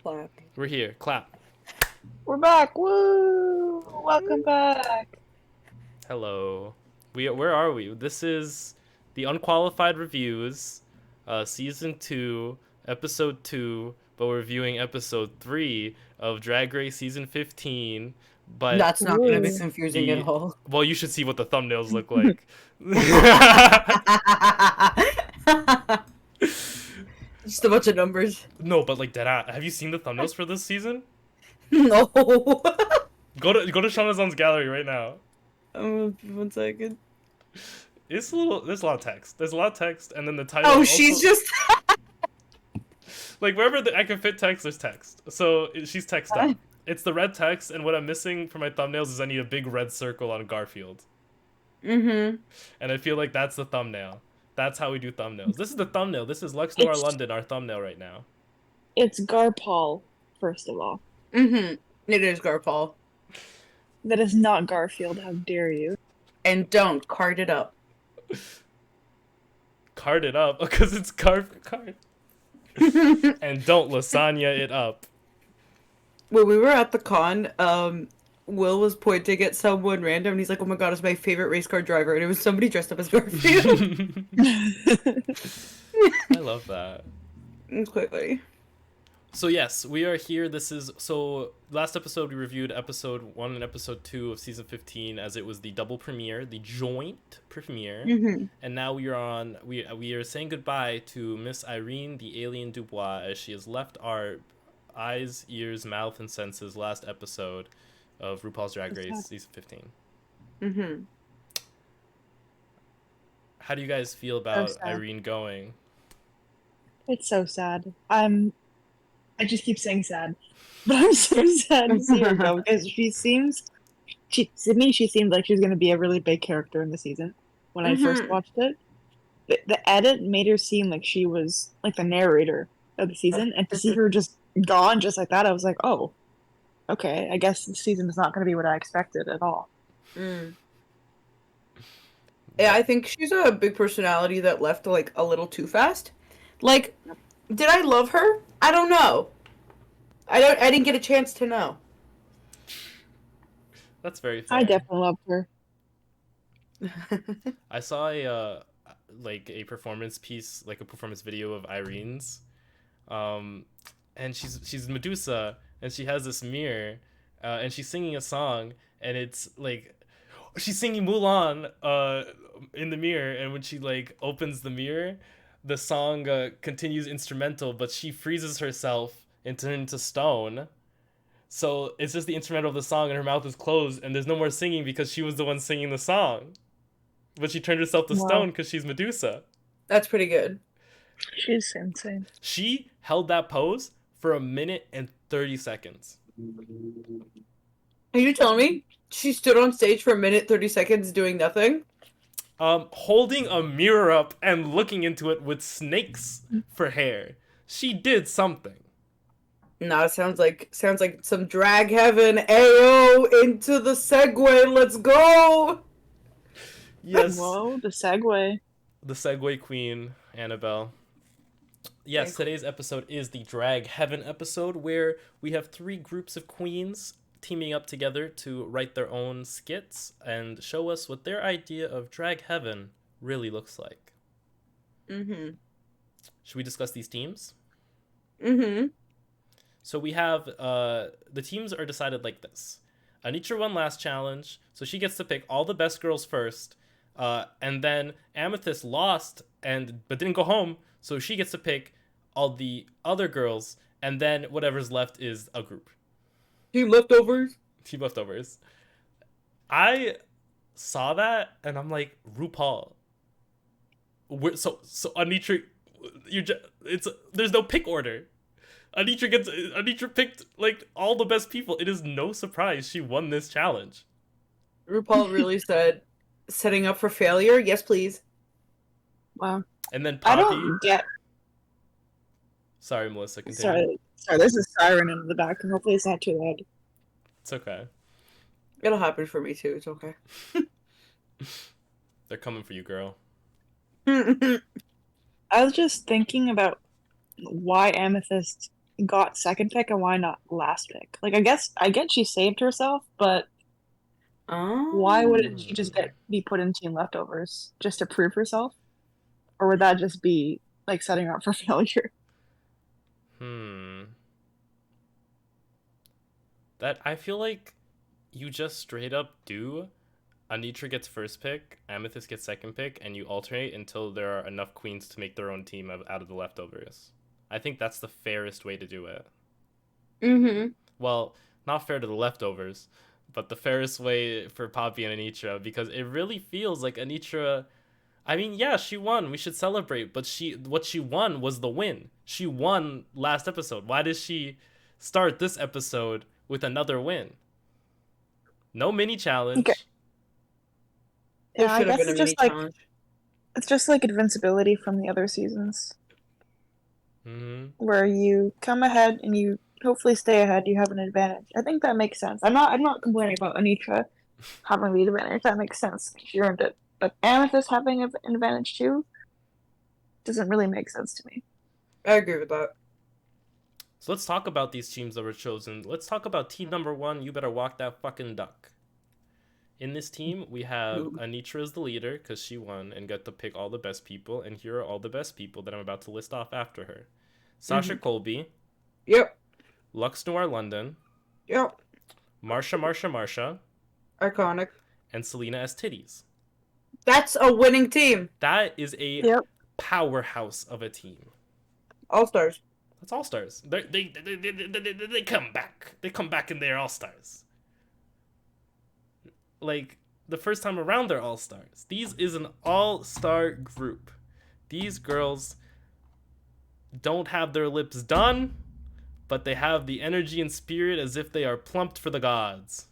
Clap. We're here. Clap. We're back. Woo! Welcome back. Hello. Where are we? This is the Unqualified Reviews, season 2, episode 2, but we're reviewing episode 3 of Drag Race season 15. But That's not going to be Ooh. confusing at all. well, you should see what the thumbnails look like. Just a bunch of numbers. No, but like have you seen the thumbnails for this season? No. Go to Shanazon's gallery right now. 1 second. There's a lot of text. There's a lot of text, and then the title. Oh, also, she's just. like wherever I can fit text, there's text. So she's text up. It's the red text, and what I'm missing for my thumbnails is I need a big red circle on Garfield. Mm-hmm. And I feel like that's the thumbnail. That's how we do thumbnails. This is the thumbnail. This is Lux Noir London, our thumbnail right now. It's Garpal, first of all. Mm-hmm. It is Garpal. That is not Garfield. How dare you? And don't card it up. Card it up, because it's card. And don't lasagna it up. When we were at the con, Will was pointing at someone random, and he's like, "Oh my god, it's my favorite race car driver," and it was somebody dressed up as Garfield. I love that. Quickly. So yes, we are here. Last episode we reviewed episode 1 and episode 2 of season 15 as it was the double premiere, the joint premiere. Mm-hmm. And now we are saying goodbye to Miss Irene, the alien Dubois, as she has left our eyes, ears, mouth, and senses last episode of RuPaul's Drag Race season 15. Mm-hmm. How do you guys feel about Irene going? It's so sad. I just keep saying sad, but I'm so sad to see her go because to me she seemed like she was going to be a really big character in the season when I first watched it. The edit made her seem like she was like the narrator of the season, and to see her just gone just like that, I was like, oh, okay, I guess the season is not going to be what I expected at all. Mm. Yeah, I think she's a big personality that left like a little too fast. Like, did I love her? I don't know. I didn't get a chance to know. That's very fair. I definitely loved her. I saw a performance piece, like a performance video of Irene's, and she's Medusa, and she has this mirror, and she's singing a song, and it's like she's singing Mulan in the mirror, and when she like opens the mirror, the song continues instrumental, but she freezes herself into stone. So it's just the instrumental of the song, and her mouth is closed, and there's no more singing because she was the one singing the song. But she turned herself to stone because she's Medusa. That's pretty good. She's insane. She held that pose for 1 minute and 30 seconds. Are you telling me she stood on stage for 1 minute 30 seconds doing nothing? Holding a mirror up and looking into it with snakes for hair. She did something. No, it sounds like some drag heaven. Ayo, into the segue. Let's go. Yes. Whoa, the segue. The segue queen, Annabelle. Yes, today's episode is the Drag Heaven episode, where we have 3 groups of queens teaming up together to write their own skits and show us what their idea of Drag Heaven really looks like. Mm-hmm. Should we discuss these teams? Mm-hmm. So we have, the teams are decided like this. Anetra won last challenge, so she gets to pick all the best girls first, and then Amethyst lost but didn't go home, so she gets to pick all the other girls, and then whatever's left is a group. Team leftovers. I saw that and I'm like, RuPaul. So Anetra, there's no pick order. Anetra picked like all the best people. It is no surprise she won this challenge. RuPaul really said, setting up for failure. Yes, please. Wow. And then Poppy. I don't get. Sorry, Melissa. Continue. Sorry. There's a siren in the back, and hopefully it's not too loud. It's okay. It'll happen for me too. It's okay. They're coming for you, girl. I was just thinking about why Amethyst got second pick and why not last pick? Like, I get she saved herself, but why wouldn't she just be put in team leftovers just to prove herself? Or would that just be like setting her up for failure? That I feel like you just straight up do. Anetra gets first pick, Amethyst gets second pick, and you alternate until there are enough queens to make their own team out of the leftovers. I think that's the fairest way to do it. Mm-hmm. Well, not fair to the leftovers, but the fairest way for Poppy and Anetra, because it really feels like Anetra. I mean, yeah, she won. We should celebrate, but what she won was the win. She won last episode. Why does she start this episode with another win? No mini challenge. Okay. There Yeah, I should have guess been a it's just mini like challenge. it's just like invincibility from the other seasons, where you come ahead and you hopefully stay ahead. You have an advantage. I think that makes sense. I'm not complaining about Anitra having the advantage. That makes sense. She earned it. But Amethyst having an advantage too doesn't really make sense to me. I agree with that. So let's talk about these teams that were chosen. Let's talk about team number 1. You better walk that fucking duck. In this team, we have Anetra as the leader because she won and got to pick all the best people. And here are all the best people that I'm about to list off after her. Sasha Colby. Yep. Lux Noir London. Yep. Marsha. Iconic. And Selena as Titties. That's a winning team. That is a powerhouse of a team. All-stars. That's all-stars. They come back. They come back and they're all-stars. Like, the first time around, they're all-stars. These is an all-star group. These girls don't have their lips done, but they have the energy and spirit as if they are plumped for the gods.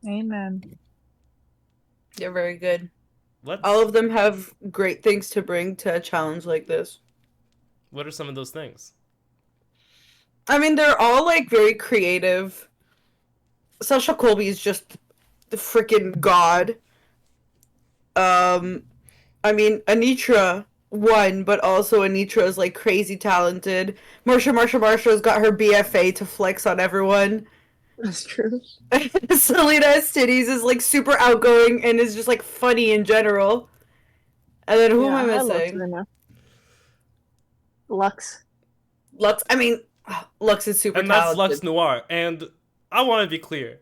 Amen. They're very good. All of them have great things to bring to a challenge like this. What are some of those things? I mean, they're all, like, very creative. Sasha Colby is just the freaking god. I mean, Anetra won, but also Anitra is, like, crazy talented. Marsha's got her BFA to flex on everyone. That's true. Selena's Titties is, like, super outgoing and is just, like, funny in general. And then who am I missing? Lux. I mean, Lux is super talented. And that's Lux Noir. And I want to be clear.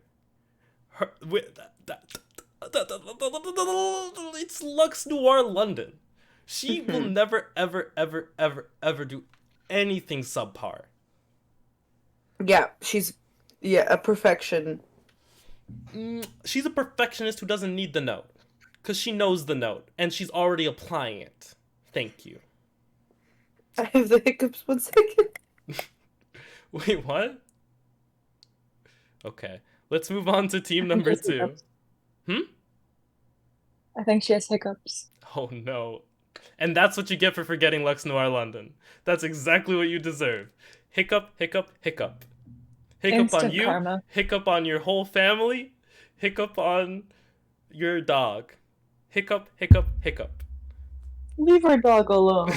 It's Lux Noir London. She will never, ever do anything subpar. Yeah, she's a perfection. She's a perfectionist who doesn't need the note. Because she knows the note. And she's already applying it. Thank you. I have the hiccups 1 second. Wait, what? Okay. Let's move on to team number 2. I think she has hiccups. Oh no. And that's what you get for forgetting Lux Noir London. That's exactly what you deserve. Hiccup. Hiccup Instant on you. Karma. Hiccup on your whole family. Hiccup on your dog. Hiccup. Leave our dog alone.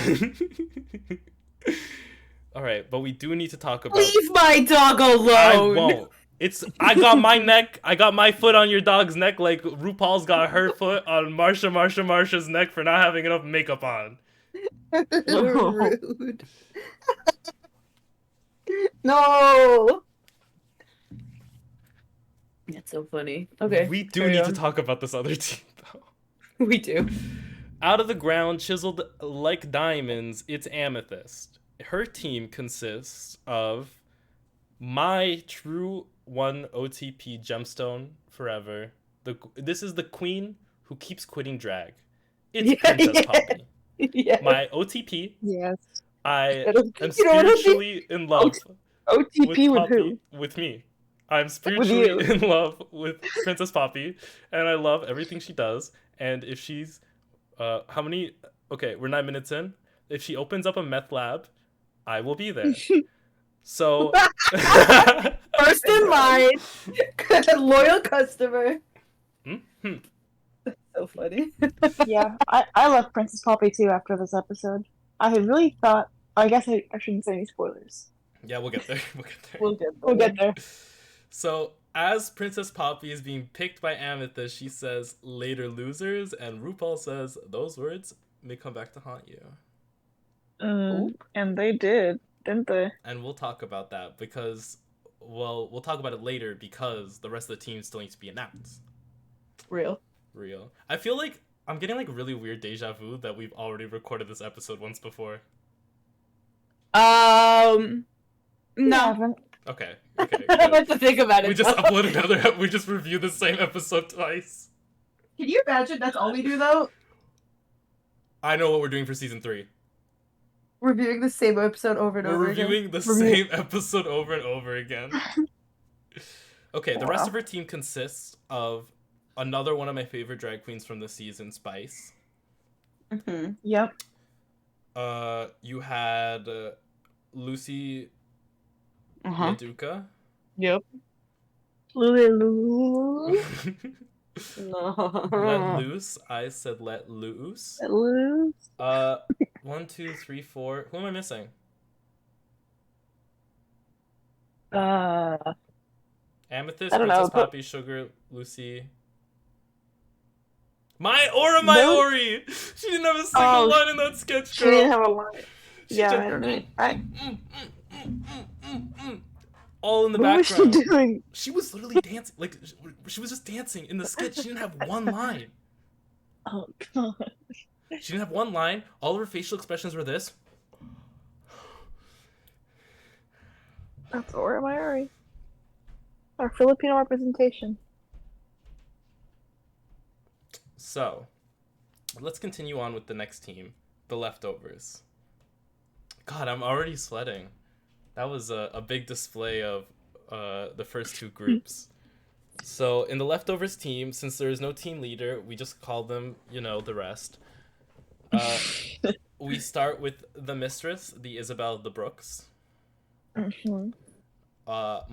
Alright, but we do need to talk about... Leave my dog alone! I won't. I got my neck, I got my foot on your dog's neck like RuPaul's got her foot on Marsha's neck for not having enough makeup on. Rude. No! That's so funny. Okay. We do need to talk about this other team, though. We do. Out of the ground, chiseled like diamonds, it's Amethyst. Her team consists of my true 1 OTP gemstone forever. This is the queen who keeps quitting drag. It's Princess Poppy. Yeah. My OTP. Yes. I am spiritually in love. OTP with Poppy, who? with me. I'm spiritually in love with Princess Poppy, and I love everything she does. And if she's, how many? Okay, we're 9 minutes in. If she opens up a meth lab, I will be there. So first in line, loyal customer. So funny. Yeah, I love Princess Poppy too after this episode. I really thought, I guess I shouldn't say any spoilers, Yeah, we'll get there. We'll get there. We'll get there. So, as Princess Poppy is being picked by Amethyst, she says, "Later, losers," and RuPaul says, "Those words may come back to haunt you." And they did, didn't they? And we'll talk about that because, well, we'll talk about it later because the rest of the team still needs to be announced. Real. I feel like I'm getting like really weird deja vu that we've already recorded this episode once before. No. Okay. I don't like to think about it. We just upload another. We just review the same episode twice. Can you imagine that's all we do though? I know what we're doing for season 3. Reviewing the same episode over and over again. We're reviewing the same episode over and over again. Okay, the rest of her team consists of another one of my favorite drag queens from the season, Spice. Mm-hmm. Yep. You had Lucy Yaduka. Yep. Lulu. No. Let loose. I said let loose. Let loose. 1, 2, 3, 4. Who am I missing? Amethyst, I don't Princess know, but- Poppy, Sugar, Lucy. Mayori! She didn't have a single line in that sketch, She girl. didn't have a line. She Yeah, just- I don't know. All in the What was background. she doing? She was literally dancing. Like, she was just dancing in the sketch. She didn't have one line. Oh god. She didn't have one line. All of her facial expressions were this. That's Aura Mayuri. Our Filipino representation. So, let's continue on with the next team, the Leftovers. God, I'm already sweating. That was a big display of the first two groups. So, in the Leftovers team, since there is no team leader, we just call them, the rest. We start with the Mistress, the Isabel, the Brooks. Mm-hmm.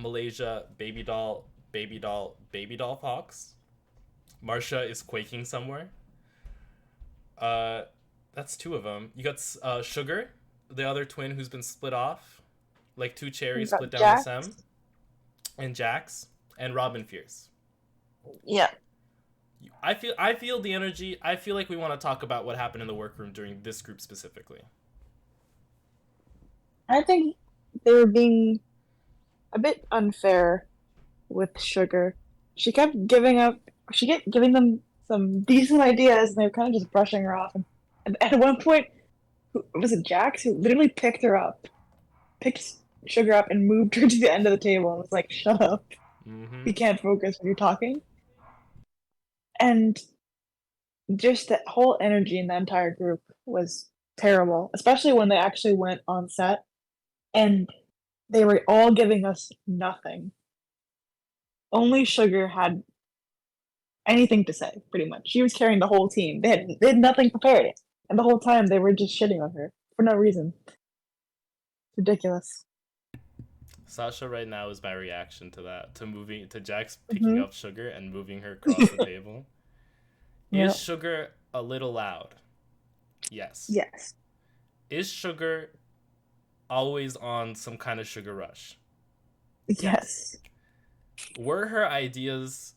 Malaysia, Baby Doll, Baby Doll, Baby Doll Fox. Marsha is quaking somewhere. That's two of them. You got Sugar, the other twin who's been split off. Like two cherries split down Jax. the stem. And Jax. And Robin Fierce. Yeah. I feel the energy. I feel like we want to talk about what happened in the workroom during this group specifically. I think they were being a bit unfair with Sugar. She kept giving them some decent ideas, and they were kind of just brushing her off. And at one point, was it Jax who literally picked Sugar up, and moved her to the end of the table and was like, "Shut up! Mm-hmm. We can't focus when you're talking." And just that whole energy in the entire group was terrible, especially when they actually went on set and they were all giving us nothing. Only Sugar had anything to say, pretty much. She was carrying the whole team. They had nothing prepared, and the whole time they were just shitting on her for no reason. Ridiculous. Sasha right now is my reaction to that, to Jax picking up Sugar and moving her across the table. Yep. Is Sugar a little loud? Yes. Yes. Is Sugar always on some kind of sugar rush? Yes. Were her ideas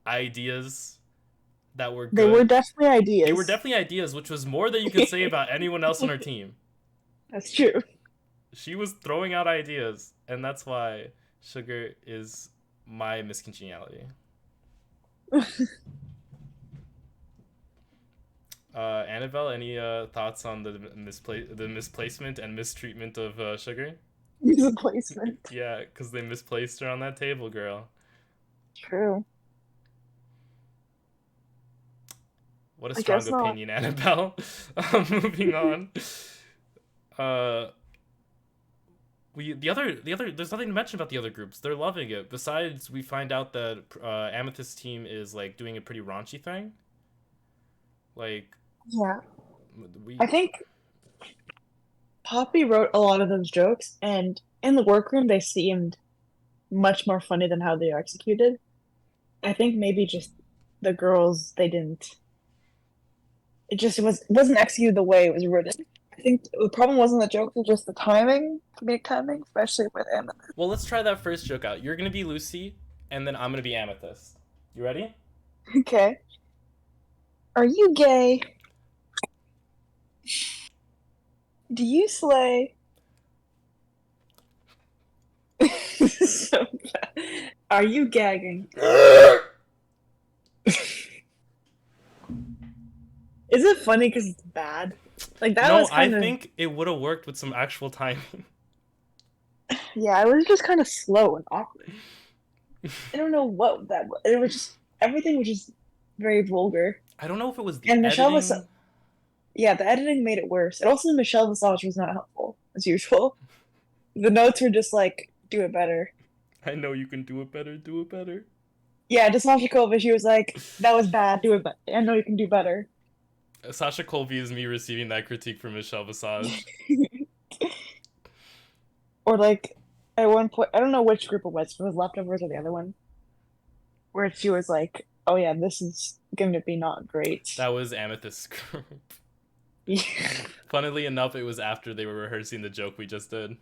ideas that were good? They were definitely ideas. They were definitely ideas, which was more than you could say about anyone else on her team. That's true. She was throwing out ideas, and that's why Sugar is my miscongeniality. Annabelle, any thoughts on the misplacement and mistreatment of Sugar? Misplacement. Yeah, because they misplaced her on that table, girl. True. What a I strong guess not. opinion, Annabelle. Moving on. There's nothing to mention about the other groups. They're loving it. Besides, we find out that Amethyst team is like doing a pretty raunchy thing. Like, Yeah. I think Poppy wrote a lot of those jokes, and in the workroom they seemed much more funny than how they are executed. I think maybe just the girls, they didn't. It wasn't executed the way it was written. I think the problem wasn't the joke, it was just the timing, comedic timing, especially with Amethyst. Well, let's try that first joke out. You're gonna be Lucy, and then I'm gonna be Amethyst. You ready? Okay. Are you gay? Do you slay? So bad. Are you gagging? Is it funny because it's bad? Like that No, was I kind of think it would have worked with some actual timing. yeah, it was just kind of slow and awkward. I don't know what that was. It was just everything was just very vulgar. I don't know if it was the And Michelle was editing. yeah, the editing made it worse. And also Michelle Visage was not helpful as usual. The notes were just like, do it better. I know you can do it better. Do it better. Yeah, just Sasha Colby, she was like, that was bad, do it better. I know you can do better. Sasha Colby is me receiving that critique from Michelle Visage. Or like at one point, I don't know which group it was, if it was Leftovers or the other one, where she was like, "Oh yeah, this is going to be not great." That was Amethyst's group. Funnily enough, it was after they were rehearsing the joke we just did.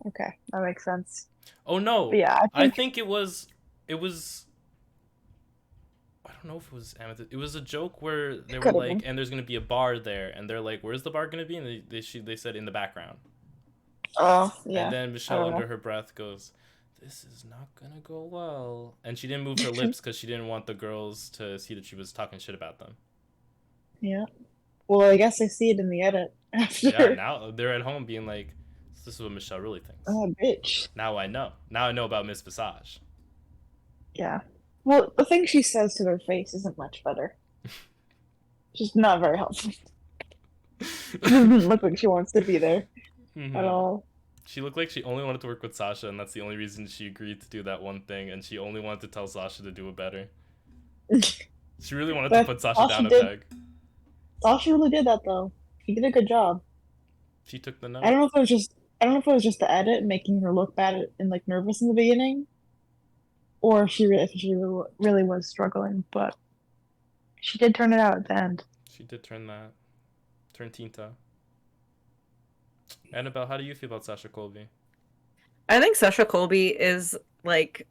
Okay, that makes sense. Oh no! But yeah, I think it was. It was. I don't know if it was Amethyst. It was a joke where they were could've like, been. and there's gonna be a bar there, and they're like, "Where's the bar gonna be?" And they said in the background. Oh And yeah, then I Michelle, don't know. under her breath, goes, "This is not gonna go well." And she didn't move her lips because she didn't want the girls to see that she was talking shit about them. Yeah. Well, I guess I see it in the edit after. Yeah, now they're at home being like, "This is what Michelle really thinks." Oh, bitch. Now I know. Now I know about Miss Visage. Yeah. Well, the thing she says to their face isn't much better. Just not very helpful. It doesn't look like she wants to be there at all. She looked like she only wanted to work with Sasha, and that's the only reason she agreed to do that one thing. And she only wanted to tell Sasha to do it better. She really wanted to But put Sasha down a did. peg. Sasha really did that though. She did a good job. She took the I note. don't know if it was just. I don't know if it was just the edit making her look bad and like nervous in the beginning, or if she really was struggling. But she did turn it out at the end. She did turn that. Turn Tinta. Annabelle, how do you feel about Sasha Colby? I think Sasha Colby is like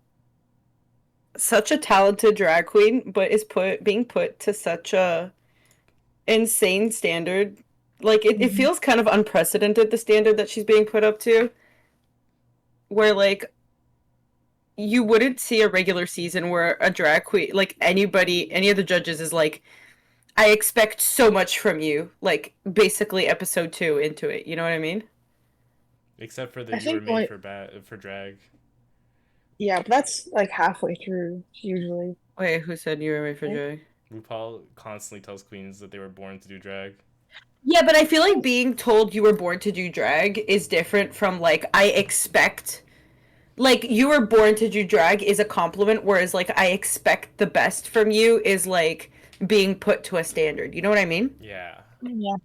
such a talented drag queen, but is being put to such a insane standard. Like it feels kind of unprecedented, the standard that she's being put up to. Where like you wouldn't see a regular season where a drag queen, like anybody, any of the judges is like, I expect so much from you. Like basically episode 2 into it. You know what I mean? Except for I that you were think made like for drag. yeah, but that's like halfway through usually. Wait, who said you were made for Right? drag? RuPaul constantly tells queens that they were born to do drag. Yeah, but I feel like being told you were born to do drag is different from like I expect. Like you were born to do drag is a compliment, whereas like I expect the best from you is like being put to a standard. You know what I mean? Yeah. Yeah.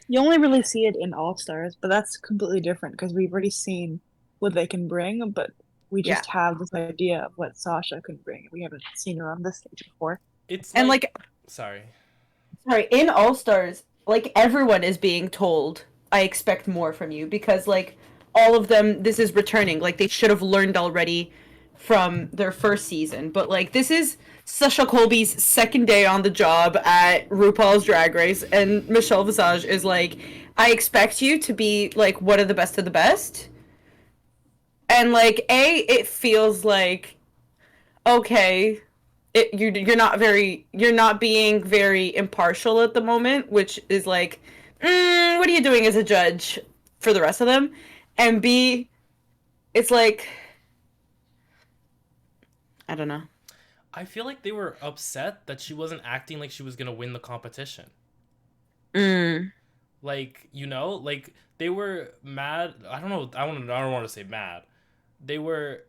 You only really see it in All Stars, but that's completely different because we've already seen what they can bring, but we Yeah. just have this idea of what Sasha can bring. We haven't seen her on this stage before. It's And like, like sorry. sorry, in All Stars, like everyone is being told I expect more from you because like all of them this is returning. Like they should have learned already from their first season. But like this is Sasha Colby's second day on the job at RuPaul's Drag Race and Michelle Visage is like, I expect you to be like one of the best of the best. And like it feels like okay, you're not being very impartial at the moment, which is like, what are you doing as a judge for the rest of them? And B, it's like, I don't know. I feel like they were upset that she wasn't acting like she was gonna win the competition. Mm. Like, you know, like they were mad. I don't know. I don't want to say mad. They were.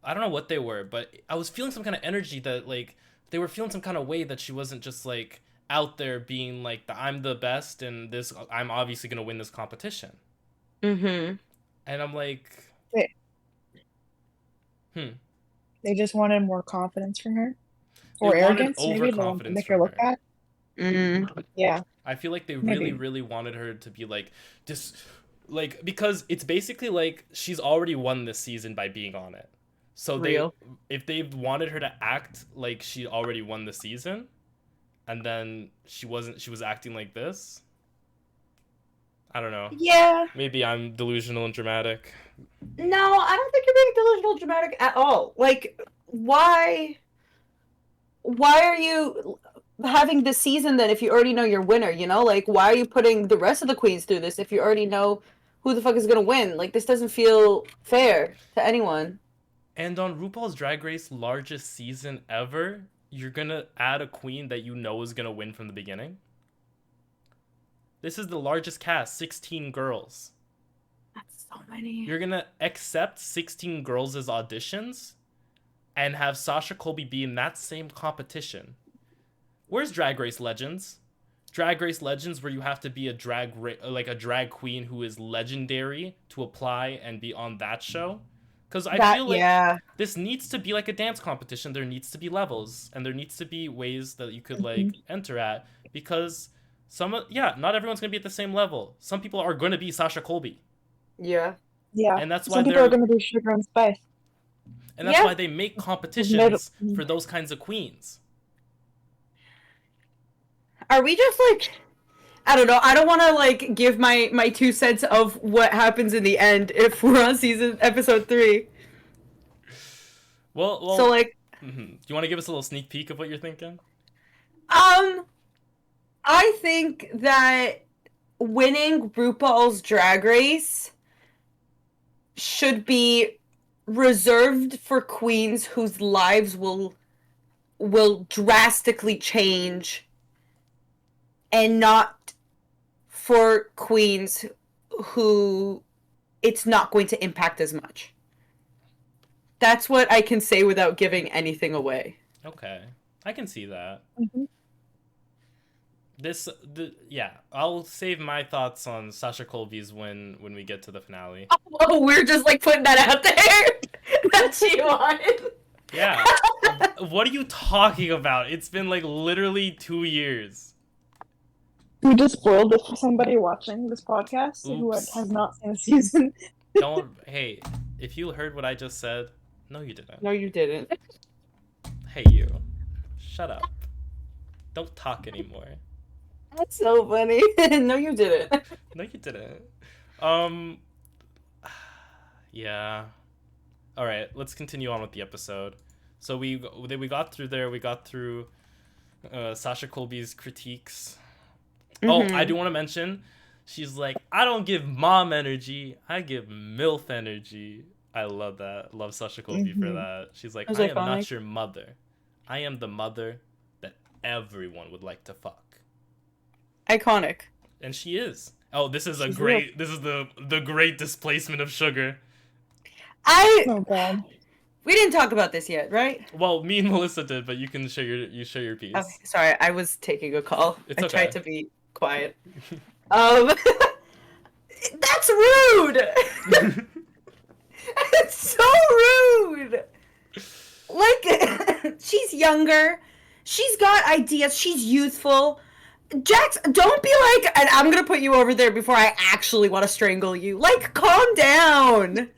I don't know what they were, but I was feeling some kind of energy that like they were feeling some kind of way that she wasn't just like out there being like I'm the best and this I'm obviously gonna win this competition. Mm-hmm. And I'm like, Wait, hmm. they just wanted more confidence from her? They Or wanted arrogance, maybe, to overconfidence make her from look her. bad? Mm. Yeah. I feel like they Maybe. really wanted her to be like just like, because it's basically like she's already won this season by being on it. So they, Real. if they wanted her to act like she already won the season, and then she was acting like this. I don't know. Yeah. Maybe I'm delusional and dramatic. No, I don't think you're being delusional dramatic at all. Like, why are you having this season then if you already know your winner, you know? Like, why are you putting the rest of the queens through this if you already know who the fuck is gonna win? Like, this doesn't feel fair to anyone. And on RuPaul's Drag Race largest season ever, you're gonna add a queen that you know is gonna win from the beginning? This is the largest cast, 16 girls. That's so many. You're gonna accept 16 girls as auditions and have Sasha Colby be in that same competition. Where's Drag Race Legends? Drag Race Legends, where you have to be a like a drag queen who is legendary to apply and be on that show. Because I feel like yeah. this needs to be like a dance competition. There needs to be levels, and there needs to be ways that you could like enter at. Because not everyone's gonna be at the same level. Some people are gonna be Sasha Colby, Yeah. Yeah. and that's why Some people are going to do Sugar and Spice. why they make competitions for those kinds of queens. Are we just like, I don't know. I don't want to like give my 2 cents of what happens in the end if we're on episode 3. Well. So like, Do you want to give us a little sneak peek of what you're thinking? I think that winning RuPaul's Drag Race should be reserved for queens whose lives will drastically change, and not for queens who it's not going to impact as much. That's what I can say without giving anything away. Okay, I can see that. Mm-hmm. I'll save my thoughts on Sasha Colby's win when we get to the finale. Oh, we're just like putting that out there. That she won. Yeah. What are you talking about? It's been like literally 2 years. We just spoiled it for somebody watching this podcast who Oops. has not seen the season. Hey, if you heard what I just said, no, you didn't. No, you didn't. Hey, you. Shut up. Don't talk anymore. That's so funny. No, you didn't. No, you didn't. Yeah. All right, let's continue on with the episode. So we got through there. We got through Sasha Colby's critiques. Oh, I do want to mention, she's like, I don't give mom energy, I give MILF energy. I love that. Love Sasha Colby for that. She's like, I am not your mother. I am the mother that everyone would like to fuck. Iconic. And she is. Oh, this is the great displacement of Sugar. Oh god. We didn't talk about this yet, right? Well, me and Melissa did, but you can share your piece. Okay, sorry, I was taking a call. It's I okay. tried to be quiet. That's rude. It's so rude. Like, she's younger. She's got ideas. She's youthful. Jax, don't be like, and I'm gonna put you over there before I actually want to strangle you. Like, calm down.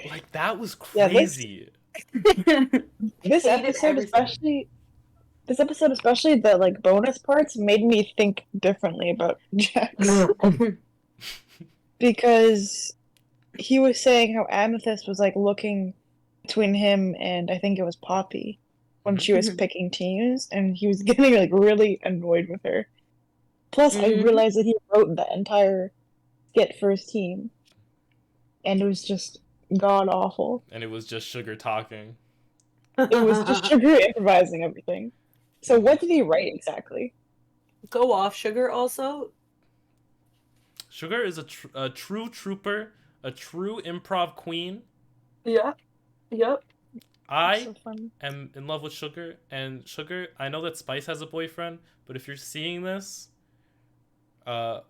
Like, that was crazy. This episode especially, the like bonus parts made me think differently about Jax. Because he was saying how Amethyst was like looking between him and I think it was Poppy when she was picking teams, and he was getting like really annoyed with her. Plus, I realized that he wrote the entire skit for his team, and it was just god awful. And it was just Sugar talking. It was just Sugar improvising everything. So what did he write exactly? Go off, Sugar, also. Sugar is a true trooper, a true improv queen. Yeah. Yep. I So fun. am in love with Sugar, and Sugar, I know that Spice has a boyfriend, but if you're seeing this,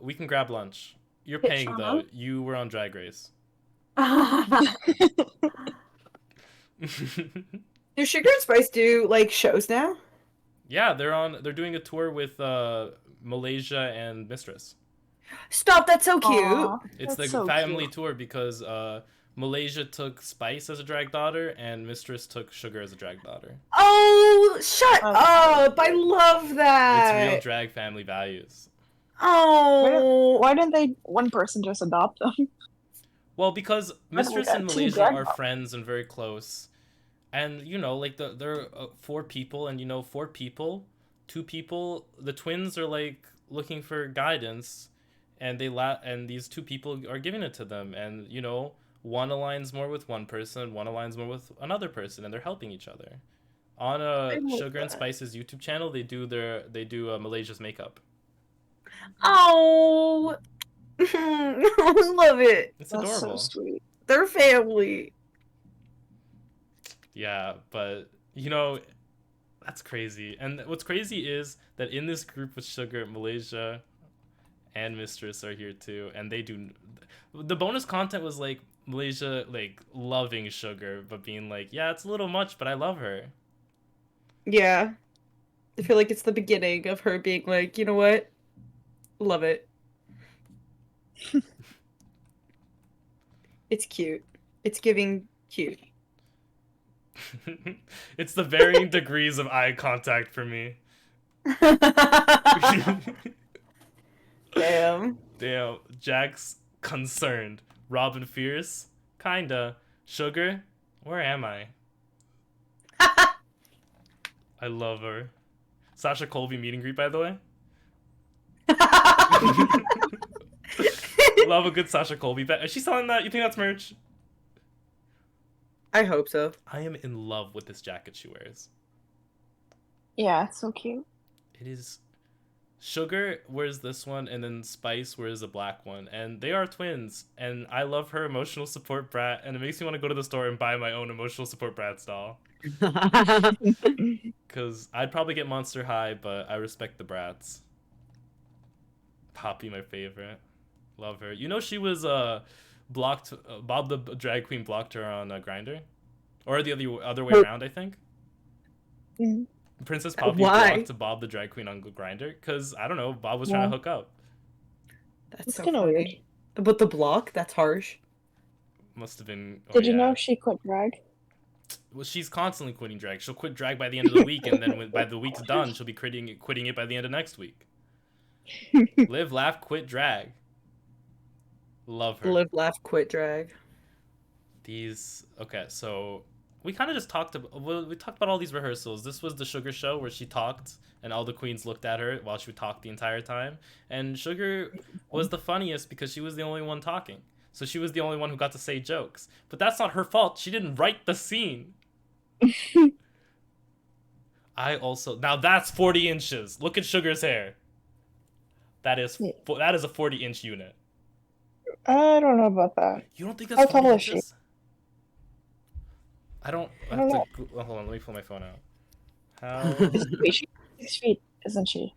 we can grab lunch. You're paying, though. You were on Drag Race. Do Sugar and Spice do like shows now? Yeah, they're doing a tour with Malaysia and Mistress. Stop, that's so cute. Aw, It's the that's so family cute. tour because Malaysia took Spice as a drag daughter and Mistress took Sugar as a drag daughter. Oh, shut Okay. up. I love It's real that. drag family values. Oh. Why didn't they one person just adopt them? Well, because Why do we Mistress got and two Malaysia drag are dogs? friends and very close. And, you know, like, they're 4 people, and, you know, 4 people, 2 people, the twins are, like, looking for guidance, and and these 2 people are giving it to them, and, you know, one aligns more with one person, one aligns more with another person, and they're helping each other. On I love Sugar and that. Spice's YouTube channel, they do Malaysia's makeup. Oh. I love it. It's That's so adorable. sweet. They're family. Yeah, but, you know, that's crazy. And what's crazy is that in this group with Sugar, Malaysia and Mistress are here too, and they do. The bonus content was like Malaysia like loving Sugar, but being like, yeah, it's a little much, but I love her. Yeah. I feel like it's the beginning of her being like, you know what? Love it. It's cute. It's giving cute. It's the varying degrees of eye contact for me. Damn. Damn, Jack's concerned. Robin fierce, kinda. Sugar, where am I? I love her. Sasha Colby meet and greet, by the way. Love a good Sasha Colby. Is she selling that? You think that's merch? I hope so. I am in love with this jacket she wears. Yeah, it's so cute. It is. Sugar wears this one, and then Spice wears the black one, and they are twins. And I love her emotional support brat, and it makes me want to go to the store and buy my own emotional support brat doll. Because I'd probably get Monster High, but I respect the brats. Poppy, my favorite. Love her. You know she was blocked. Bob the drag queen blocked her on Grinder, or the other way around, I think. Mhm. Princess Poppy Why? blocked Bob the drag queen on Grinder because I don't know. Bob was trying to hook up. That's It's so kind of weird. funny. But the block, that's harsh. Must have been. Oh, Did you yeah. know she quit drag? Well, she's constantly quitting drag. She'll quit drag by the end of the week, and then by the week's done, she'll be quitting it by the end of next week. Live, laugh, quit drag. Love her. Live, laugh, quit, drag. Okay, so we kind of just talked about we talked about all these rehearsals. This was the Sugar show where she talked and all the queens looked at her while she talked the entire time. And Sugar was the funniest because she was the only one talking. So she was the only one who got to say jokes. But that's not her fault. She didn't write the scene. Now that's 40 inches. Look at Sugar's hair. That is a 40-inch unit. I don't know about that. You don't think How that's 40 tall is she? inches? I don't I have don't to. know. Hold on, let me pull my phone out. How Wait, she's 6 feet, isn't she?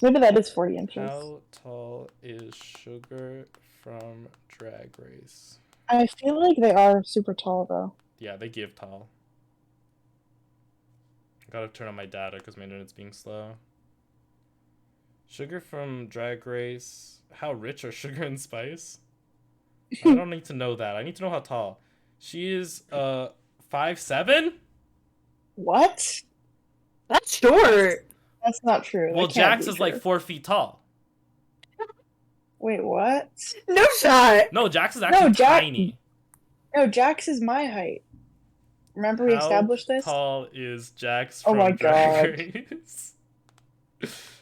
Maybe that is 40 inches. how tall is Sugar from Drag Race? I feel like they are super tall, though. Yeah, they give tall. Gotta turn on my data because my internet's being slow. Sugar from Drag Race. How rich are Sugar and Spice? I don't need to know that. I need to know how tall. She is 5'7"? What? That's short. That's not true. Well, That can't Jax be is true. like 4 feet tall. Wait, what? No shot. No, Jax is actually tiny. No, Jax is my height. Remember we established this? How tall is Jax Oh from my Drag God. Race?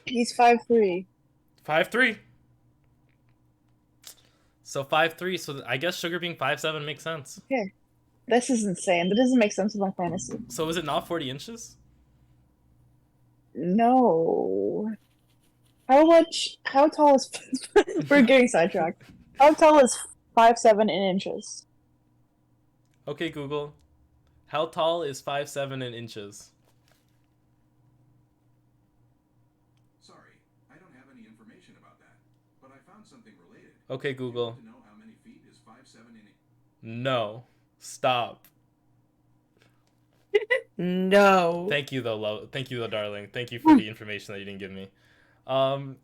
He's 5'3". 5'3". So 5'3", so I guess Sugar being 5'7" makes sense. Okay. This is insane. That doesn't make sense with my fantasy. So is it not 40 inches? No. How tall is... We're getting sidetracked. How tall is 5'7" in inches? Okay, Google. How tall is 5'7" in inches? Sorry, I don't have any information about that, but I found something related. Okay, Google. To know how many feet is 5'7" in No. Stop. No. Thank you, though, darling. Thank you for the information that you didn't give me. Well,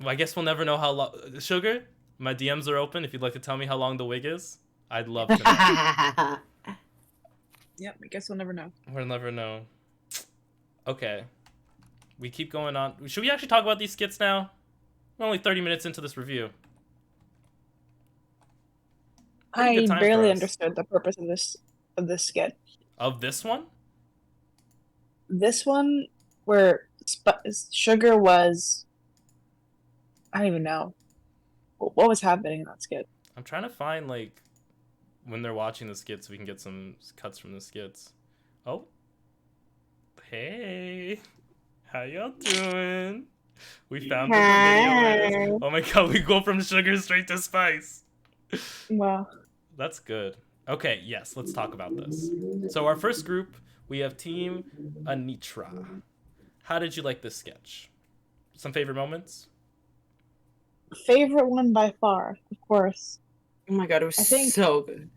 I guess we'll never know how long. Sugar, my DMs are open. If you'd like to tell me how long the wig is, I'd love to know. Yep, I guess we'll never know. We'll never know. Okay. We keep going on. Should we actually talk about these skits now? We're only 30 minutes into this review. Pretty good I time for barely us. understood the purpose of this skit. Of this one? This one, where Sugar was, I don't even know what was happening in that skit. I'm trying to find, like, when they're watching the skits so we can get some cuts from the skits. Oh. Hey. How y'all doing? We found the video. Oh my god, we go from sugar straight to spice. Wow. That's good. Okay, yes, let's talk about this. So our first group, we have Team Anetra. How did you like this sketch? Some favorite moments? Favorite one by far, of course. Oh my god, it was I think- so good.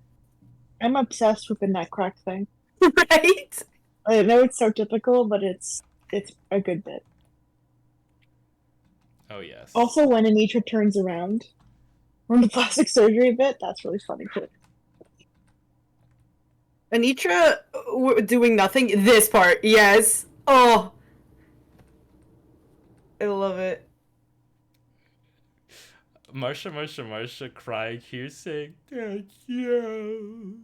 I'm obsessed with the neck crack thing. Right? I know it's so typical, but it's a good bit. Oh yes. Also, when Anetra turns around from the plastic surgery bit, that's really funny too. Anetra doing nothing. This part, yes. Oh. I love it. Marsha crying here saying, thank you.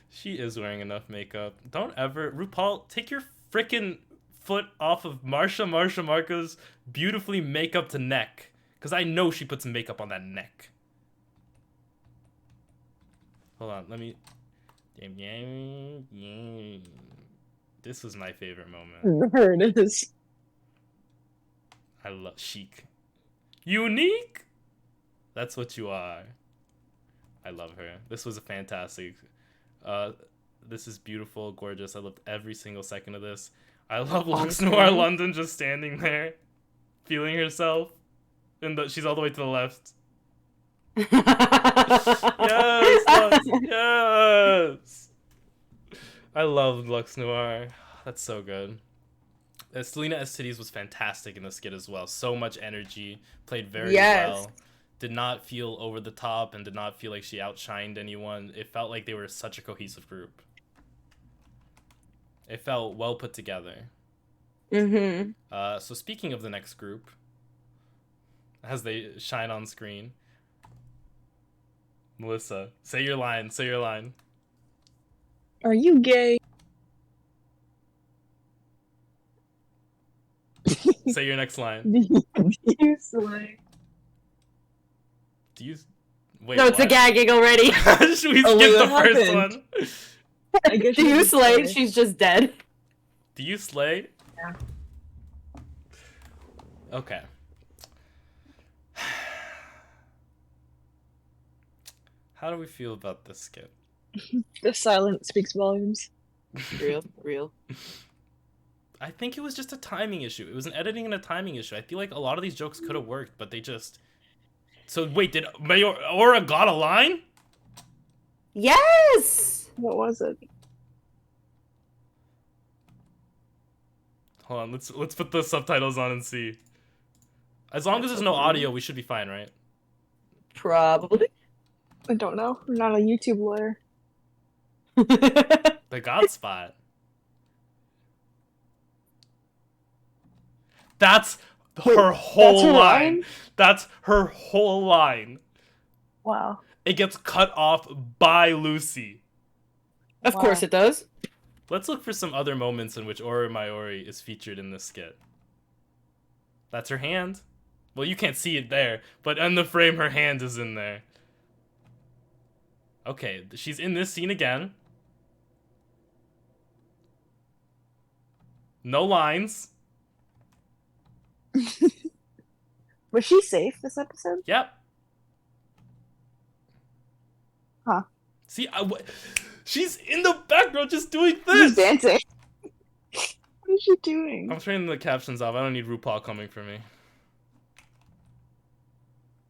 She is wearing enough makeup. Don't ever, RuPaul, take your freaking foot off of Marco's beautifully makeup to neck. Because I know she put some makeup on that neck. Hold on, let me... This was my favorite moment. There it is. I love chic. Unique? That's what you are. I love her. This was a fantastic. This is beautiful, gorgeous. I loved every single second of this. I love Lux Noir London just standing there, feeling herself. She's all the way to the left. Yes, Lux, yes. I love Lux Noir. That's so good. Selena Estides was fantastic in the skit as well. So much energy, played very well. Did not feel over the top and did not feel like she outshined anyone. It felt like they were such a cohesive group. It felt well put together. Mm-hmm. So speaking of the next group, as they shine on screen, Melissa, say your line. Say your line. Are you gay? Say your next line. Do you slay? Do you? Wait. No, it's a what? gagging already. Should we skip the first one? I guess Do you slay? She's just dead. Do you slay? Yeah. Okay. How do we feel about this skit? The silence speaks volumes. Real. I think it was just a timing issue. It was an editing and a timing issue. I feel like a lot of these jokes could have worked, but they just... So wait, did Aura got a line? Yes! What was it? Hold on, let's put the subtitles on and see. As long as there's no audio, we should be fine, right? Probably. I don't know. I'm not a YouTube lawyer. The God Spot. That's her whole that's her line. line? That's her whole line. Wow. It gets cut off by Lucy. Of Wow. course it does. Let's look for some other moments in which Ori Mayori is featured in this skit. That's her hand. Well, you can't see it there, but in the frame, her hand is in there. Okay, she's in this scene again. No lines. Was she safe this episode? Yep. Huh. See, she's in the background just doing She's this. dancing. What is she doing? I'm turning the captions off. I don't need RuPaul coming for me.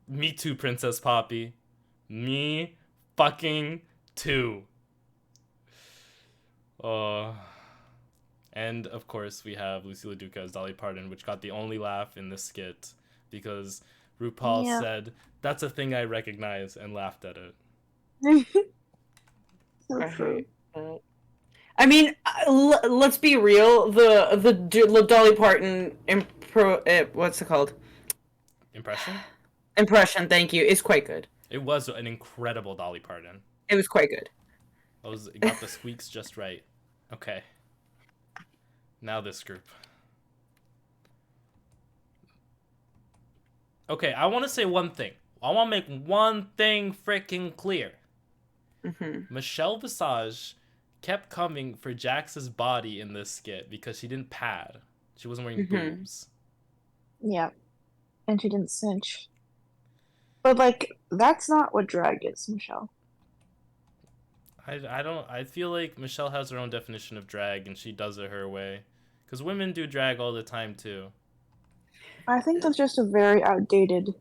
Me too, Princess Poppy. Me fucking too. And of course, we have Lucy LaDuca as Dolly Parton, which got the only laugh in this skit because RuPaul Yeah. said, "That's a thing I recognize," and laughed at it. So I true. hate that. I mean, let's be real. The Dolly Parton what's it called? Impression? Impression. Thank you. Is quite good. It was an incredible Dolly Parton. It was quite good. It got the squeaks just right. Okay. Now this group. Okay, I want to say one thing. I want to make one thing freaking clear. Michelle Visage kept coming for Jax's body in this skit because she didn't pad. She wasn't wearing boobs. Yeah. And she didn't cinch. But, like, that's not what drag is, Michelle. I feel like Michelle has her own definition of drag and she does it her way. Because women do drag all the time too. I think that's just a very outdated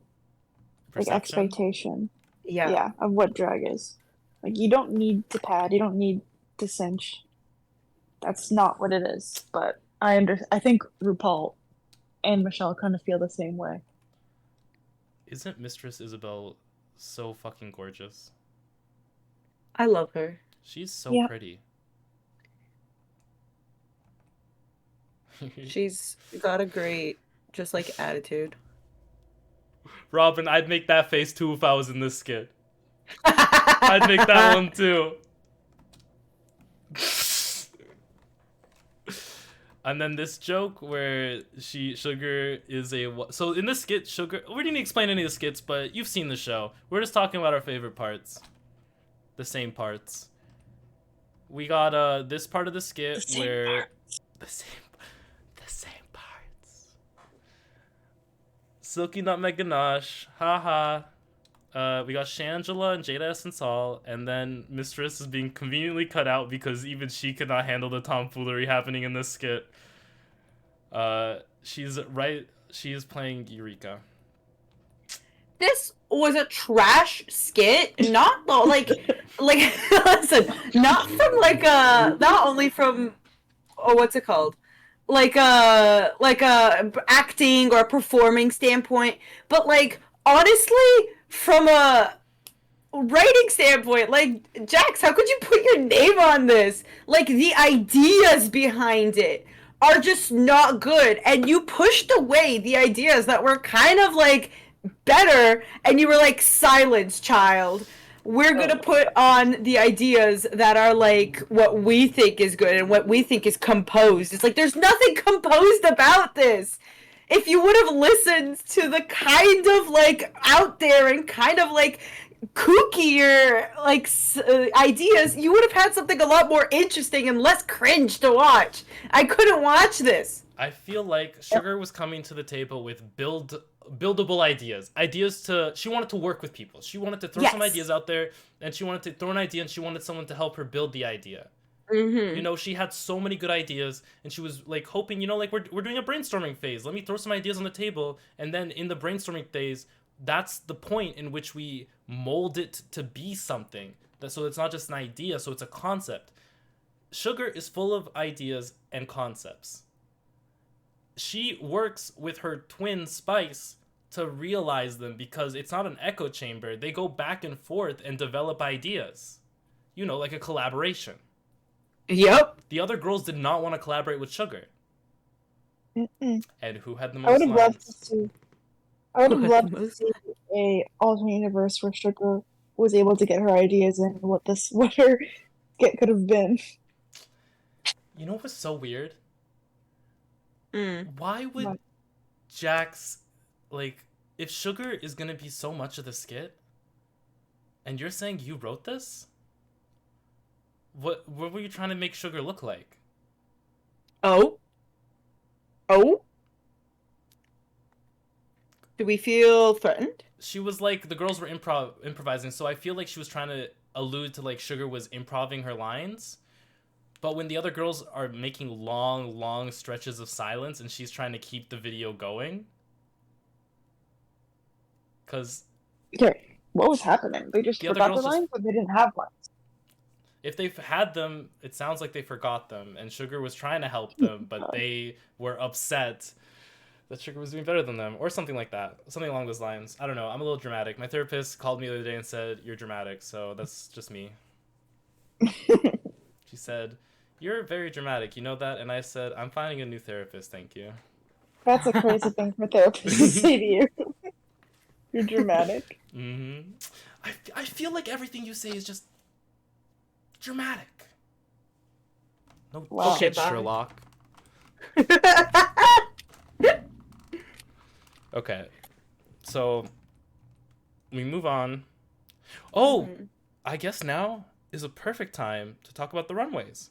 Perception? expectation. Yeah. Of what drag is. Like, you don't need to pad, you don't need to cinch. That's not what it is. But I think RuPaul and Michelle kind of feel the same way. Isn't Mistress Isabel so fucking gorgeous? I love her. She's so pretty. She's got a great, just like, attitude. Robin, I'd make that face too if I was in this skit. I'd make that one too. And then this joke where Sugar is so in this skit, Sugar, we didn't explain any of the skits, but you've seen the show. We're just talking about our favorite parts. The same parts. We got this part of the skit where the same parts. Silky Nutmeg Ganache, haha. We got Shangela and Jada Essence Hall, and then Mistress is being conveniently cut out because even she could not handle the tomfoolery happening in this skit. She is playing Eureka. This was a trash skit, not listen, not from not only from what's it called? Like a acting or performing standpoint, but like honestly from a writing standpoint, like Jax, how could you put your name on this? Like the ideas behind it are just not good, and you pushed away the ideas that were kind of like better, and you were like, silence, child. We're gonna put on the ideas that are like what we think is good and what we think is composed. It's like there's nothing composed about this. If you would have listened to the kind of like out there and kind of like kookier like ideas, you would have had something a lot more interesting and less cringe to watch. I couldn't watch this. I feel like Sugar was coming to the table with buildable ideas. She wanted to work with people. She wanted to throw some ideas out there, and she wanted to throw an idea, and she wanted someone to help her build the idea. You know, she had so many good ideas, and she was like hoping, you know, like we're doing a brainstorming phase. Let me throw some ideas on the table, and then in the brainstorming phase, that's the point in which we mold it to be something. So it's not just an idea, so it's a concept. Sugar is full of ideas and concepts. She works with her twin Spice to realize them because it's not an echo chamber. They go back and forth and develop ideas. You know, like a collaboration. Yep. The other girls did not want to collaborate with Sugar. And who had the most I would have loved lines? to see. I would have loved to see a alternate universe where Sugar was able to get her ideas in, what her skit could have been. You know what's so weird? Mm. Why would Jax, like, if Sugar is gonna be so much of the skit, and you're saying you wrote this? What were you trying to make Sugar look like? Oh? Do we feel threatened? She was like, the girls were improvising, so I feel like she was trying to allude to like Sugar was improving her lines. But when the other girls are making long stretches of silence and she's trying to keep the video going. Because... Okay, what was happening? They just the other forgot the girls lines, but they didn't have lines? If they've had them, it sounds like they forgot them, and Sugar was trying to help them, but they were upset that Sugar was doing better than them, or something like that. Something along those lines. I don't know. I'm a little dramatic. My therapist called me the other day and said, "You're dramatic," so that's just me. She said, "You're very dramatic, you know that?" And I said, "I'm finding a new therapist, thank you." That's a crazy thing for therapists to say to you. You're dramatic. Mm-hmm. I feel like everything you say is just dramatic. No Wow. shit, Okay, bye. Sherlock. Okay, so we move on. Oh, I guess now is a perfect time to talk about the runways.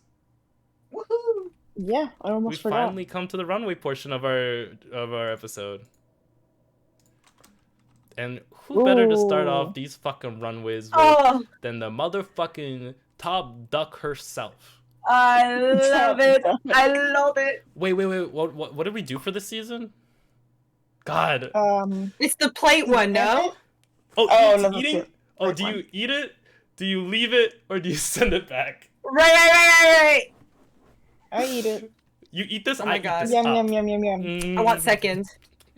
Woohoo! Yeah, I We almost forgot. finally come to the runway portion of our episode. And who better to start Ooh. off these fucking runways with Oh, than the motherfucking top duck herself? I love it. I love it. Wait. What did we do for this season? God. It's the plate one, no? Oh, no, that's eating? it. Oh, Right do one. you eat it? Do you leave it? Or do you send it back? Right. I eat it. You eat this? Oh my I God. eat this Yum, up. yum, yum, yum, yum. I want seconds.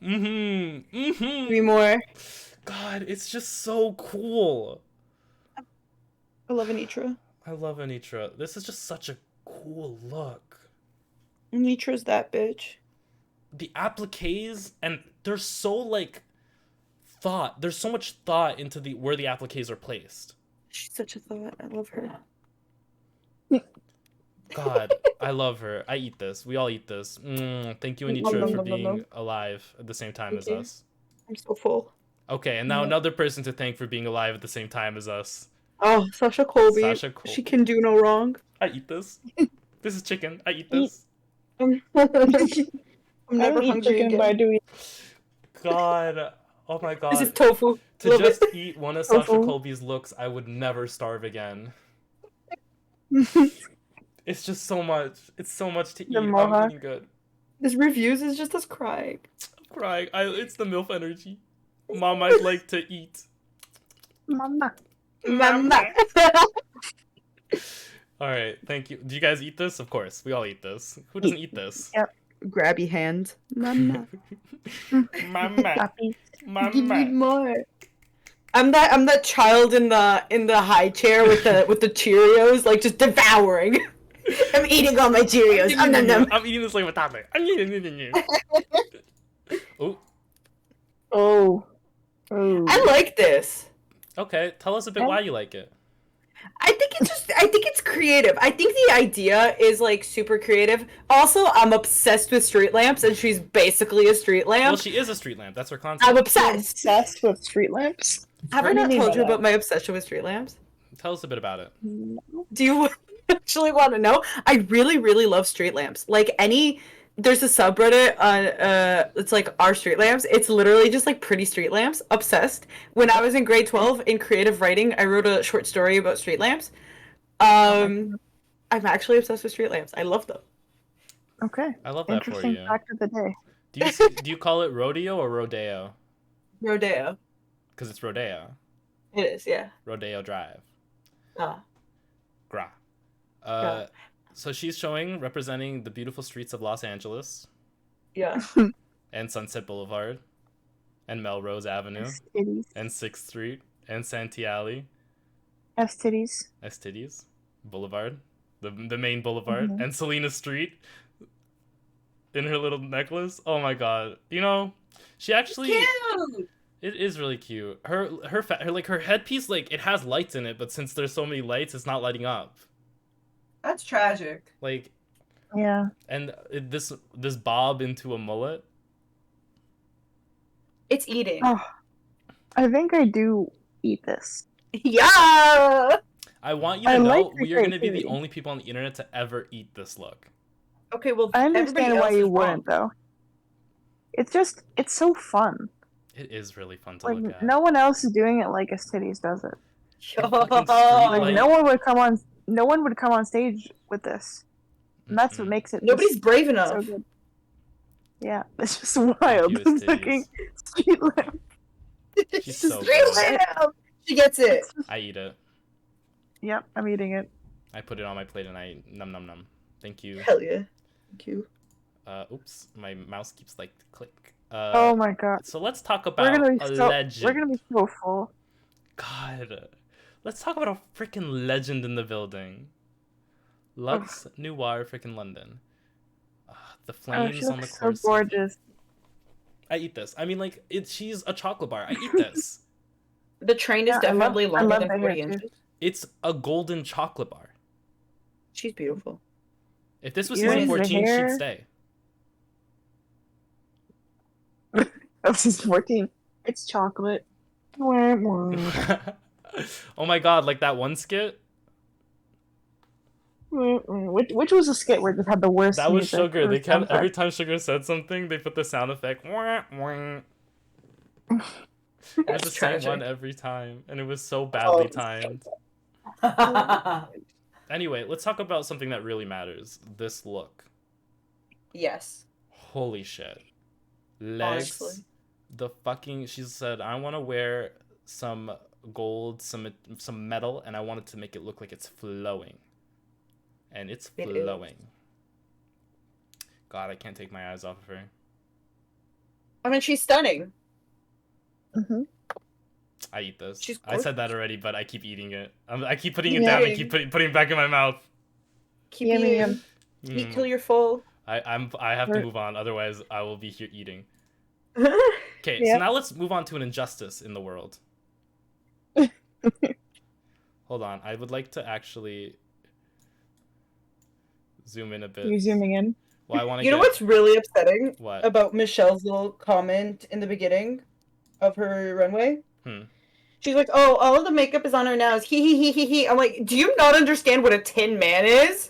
Mm-hmm. 3 more. God, it's just so cool. I love Anetra. I love Anetra. This is just such a cool look. Anetra's that bitch. The appliques, and there's so like thought. There's so much thought into the where the appliques are placed. She's such a thought. I love her. God, I love her. I eat this. We all eat this. Thank you, Anetra, for being alive at the same time as us. I'm so full. Okay, and now another person to thank for being alive at the same time as us. Oh, Sasha Colby. Sasha Colby. She can do no wrong. I eat this. This is chicken. I eat this. I'm I never don't eat hungry chicken, again. but I do eat. God. Oh my God. This is tofu. To Love just it. eat one of Sasha Tofu. Colby's looks, I would never starve again. It's just so much. It's so much to eat. The I'm mohawk. eating good. This reviews is just us crying. I'm crying. It's the MILF energy. Mom, I'd like to eat. Mama. Mama. Alright, thank you. Do you guys eat this? Of course. We all eat this. Who doesn't eat this? Yep. Grabby hands. Mama. Mama. Happy. Give me Mama. more. I'm that child in the high chair with the Cheerios, like just devouring. I'm eating all my Cheerios. I'm eating this like a toddler. Oh, Oh. Oh. I like this. okay. Tell us a bit why you like it. I think it's creative. I think the idea is like super creative. Also, I'm obsessed with street lamps, and she's basically a street lamp. Well, she is a street lamp. That's her concept. I'm I'm obsessed. obsessed with street lamps. Have I What do you not mean told by you that? about my obsession with street lamps? Tell us a bit about it. Do you actually want to know? I really, really love street lamps. Like there's a subreddit on it's like our street lamps. It's literally just like pretty street lamps. Obsessed. When I was in grade 12 in creative writing, I wrote a short story about street lamps. I'm actually obsessed with street lamps. I love them. Okay. I love that for Interesting you. fact of the day. Do you call it rodeo or rodeo? Rodeo. Because it's rodeo. It is, yeah. Rodeo Drive. Ah. Gra. Gra. So she's representing the beautiful streets of Los Angeles Yeah. and Sunset Boulevard and Melrose Avenue Titties. and 6th Street and Santee Alley. Titties. Titties. Boulevard. The main boulevard. Mhm. And Selena Street in her little necklace. Oh my god. You know, she actually... Cute! It is really cute. Her headpiece, like, it has lights in it, but since there's so many lights, it's not lighting up. That's tragic. Like, Yeah. and this bob into a mullet. It's eating. Oh, I think I do eat this. Yeah! I want you to I know like her we are going to be the creativity. only people on the internet to ever eat this look. Okay, well, I everybody understand why else you is wouldn't, though. It's so fun. It is really fun to Like, look at. no one else is doing it like Us Titties does it. fucking street Like, light. no one would come on stage with this. And that's what Mm-mm. makes it Nobody's just brave so enough. good. Yeah, it's just wild. you, Us Fucking Titties. street lamp. She's so Street good. lamp! She gets it. I eat it. Yep, I'm eating it. I put it on my plate and I num num num. Thank you. Hell yeah. Thank you. Oops, my mouse keeps like click. Oh my god. So let's talk We're about gonna be a so legend. we're gonna be so full. God, let's talk about a freaking legend in the building. Lux Noir, freaking London. The Oh, flames she on the looks so corset. gorgeous. I eat this. I mean, like, she's a chocolate bar. I eat this. The train is Yeah, definitely I longer love than the 40 hair, too. inches. It's a golden chocolate bar. She's beautiful. If this was Earrings, season the 14, she'd hair. stay. This is 14. It's chocolate. Wah, wah. Oh my god, like that one skit? Which was a skit where it just had the worst That was music Sugar. or They kept, sound every effect? time Sugar said something, they put the sound effect. Wah, wah. It was That's the same one tragic. every time, and it was so badly timed. Anyway, let's talk about something that really matters. This look. Yes. Holy shit. Legs. Honestly. The fucking... She said, I want to wear some gold, some metal, and I wanted to make it look like it's flowing. And it's It flowing. God, I can't take my eyes off of her. I mean, she's stunning. Mm-hmm. I eat this. She's I said that gorgeous. already, but I keep eating it. I keep putting it Yeah. down and keep putting it back in my mouth. Keep Yum, eating. yum. Eat till you're full. I have to move on, otherwise I will be here eating. Yeah. Okay, so now let's move on to an injustice in the world. Hold on, I would like to actually zoom in a bit. You're zooming in. Well, I want to You know what's really upsetting What? about Michelle's little comment in the beginning of her runway? She's like, "Oh, all of the makeup is on her nose. He. I'm like, do you not understand what a Tin Man is?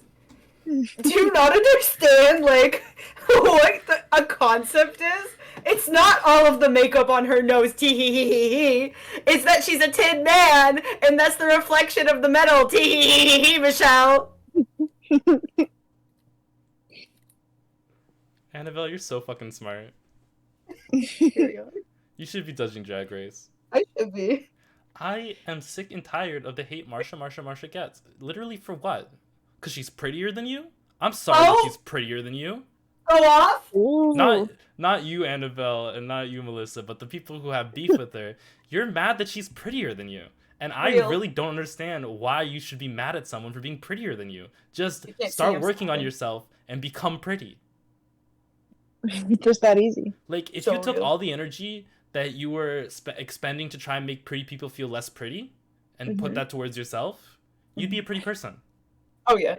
Do you not understand like what a concept is? It's not all of the makeup on her nose. Tee. It's that she's a Tin Man, and that's the reflection of the metal. Tee, Michelle." Annabelle, you're so fucking smart. Here we go. You should be judging Drag Race. I should be. I am sick and tired of the hate Marsha gets. Literally for what? Because she's prettier than you? I'm sorry that she's prettier than you. Go off. Ooh. Not you, Annabelle, and not you, Melissa, but the people who have beef with her. You're mad that she's prettier than you. And I really don't understand why you should be mad at someone for being prettier than you. Just start working on yourself and become pretty. Just that easy. Like, if you took all the energy that you were expending to try and make pretty people feel less pretty and put that towards yourself, you'd be a pretty person. Oh, yeah.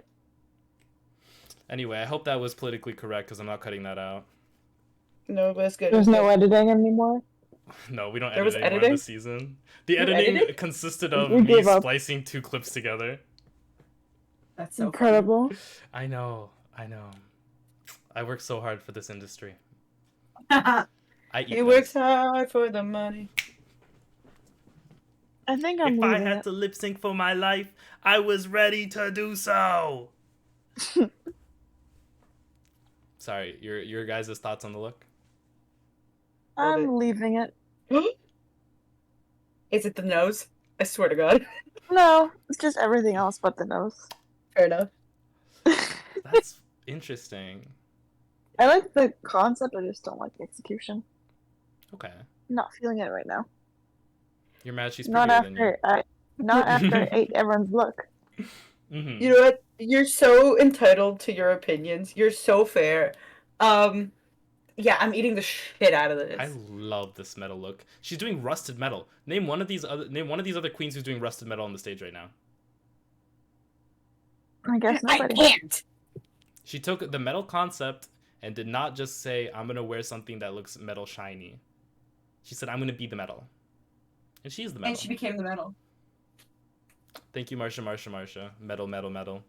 Anyway, I hope that was politically correct because I'm not cutting that out. No, but it's good. There's no editing anymore? No, we don't There edit was anymore editing? this season. The You editing edited? consisted of We me gave up. splicing 2 clips together. That's so Incredible. I know. I work so hard for this industry. funny. I eat He this. works hard for the money. I think I'm If I leaving had it. to lip sync for my life, I was ready to do so. Sorry, your guys' thoughts on the look? I'm leaving it. Is it the nose? I swear to God. No, it's just everything else but the nose. Fair enough. That's interesting. I like the concept, I just don't like the execution. Okay. Not feeling it right now. You're mad she's Not prettier than you. not after I ate everyone's look. Mm-hmm. You know what? You're so entitled to your opinions. You're so fair. Yeah, I'm eating the shit out of this. I love this metal look. She's doing rusted metal. Name one of these other queens who's doing rusted metal on the stage right now. I guess nobody. I can't. She took the metal concept and did not just say, I'm gonna wear something that looks metal shiny. She said, I'm gonna be the metal. And she is the metal. And she became the metal. Thank you, Marsha. Metal. Metal.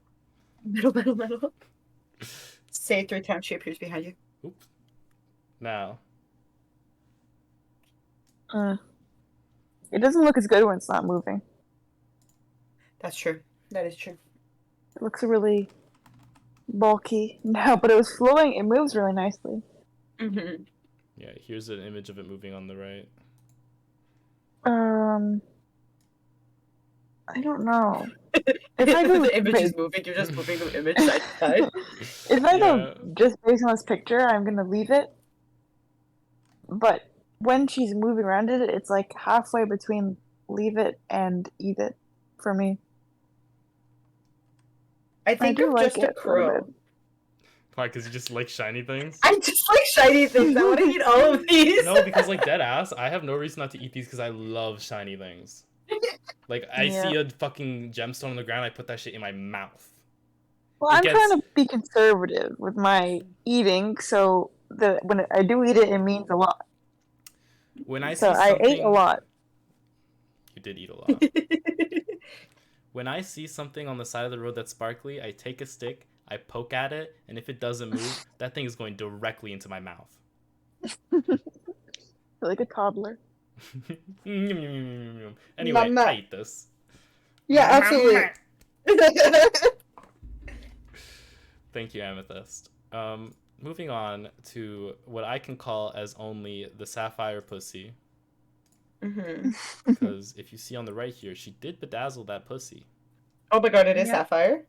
Say it 3 times. She appears behind you. Oops. Now. It doesn't look as good when it's not moving. That's true. That is true. It looks really bulky now, but it was flowing. It moves really nicely. Mm-hmm. Yeah, here's an image of it moving on the right. I don't know. If I go, the image is wait, moving, you're just moving the image side to side. if I go Yeah. just based on this picture, I'm gonna leave it. But when she's moving around it, it's like halfway between leave it and eat it for me. I think do I'm like just a it a little crow. bit. Why? Because you just like shiny things? I just like shiny things. I want to eat all of these. No, because like dead ass, I have no reason not to eat these because I love shiny things. Like I Yeah. see a fucking gemstone on the ground, I put that shit in my mouth. Well, It I'm gets- trying to be conservative with my eating, so when I do eat it, it means a lot. When I see So I something, ate a lot. You did eat a lot. When I see something on the side of the road that's sparkly, I take a stick, I poke at it, and if it doesn't move, that thing is going directly into my mouth. Like a toddler. Anyway, Mama. I eat this. Yeah, absolutely. Thank you, Amethyst. Moving on to what I can call as only the sapphire pussy. Mm-hmm. Because if you see on the right here, she did bedazzle that pussy. Oh my god, it is Yeah. Sapphire?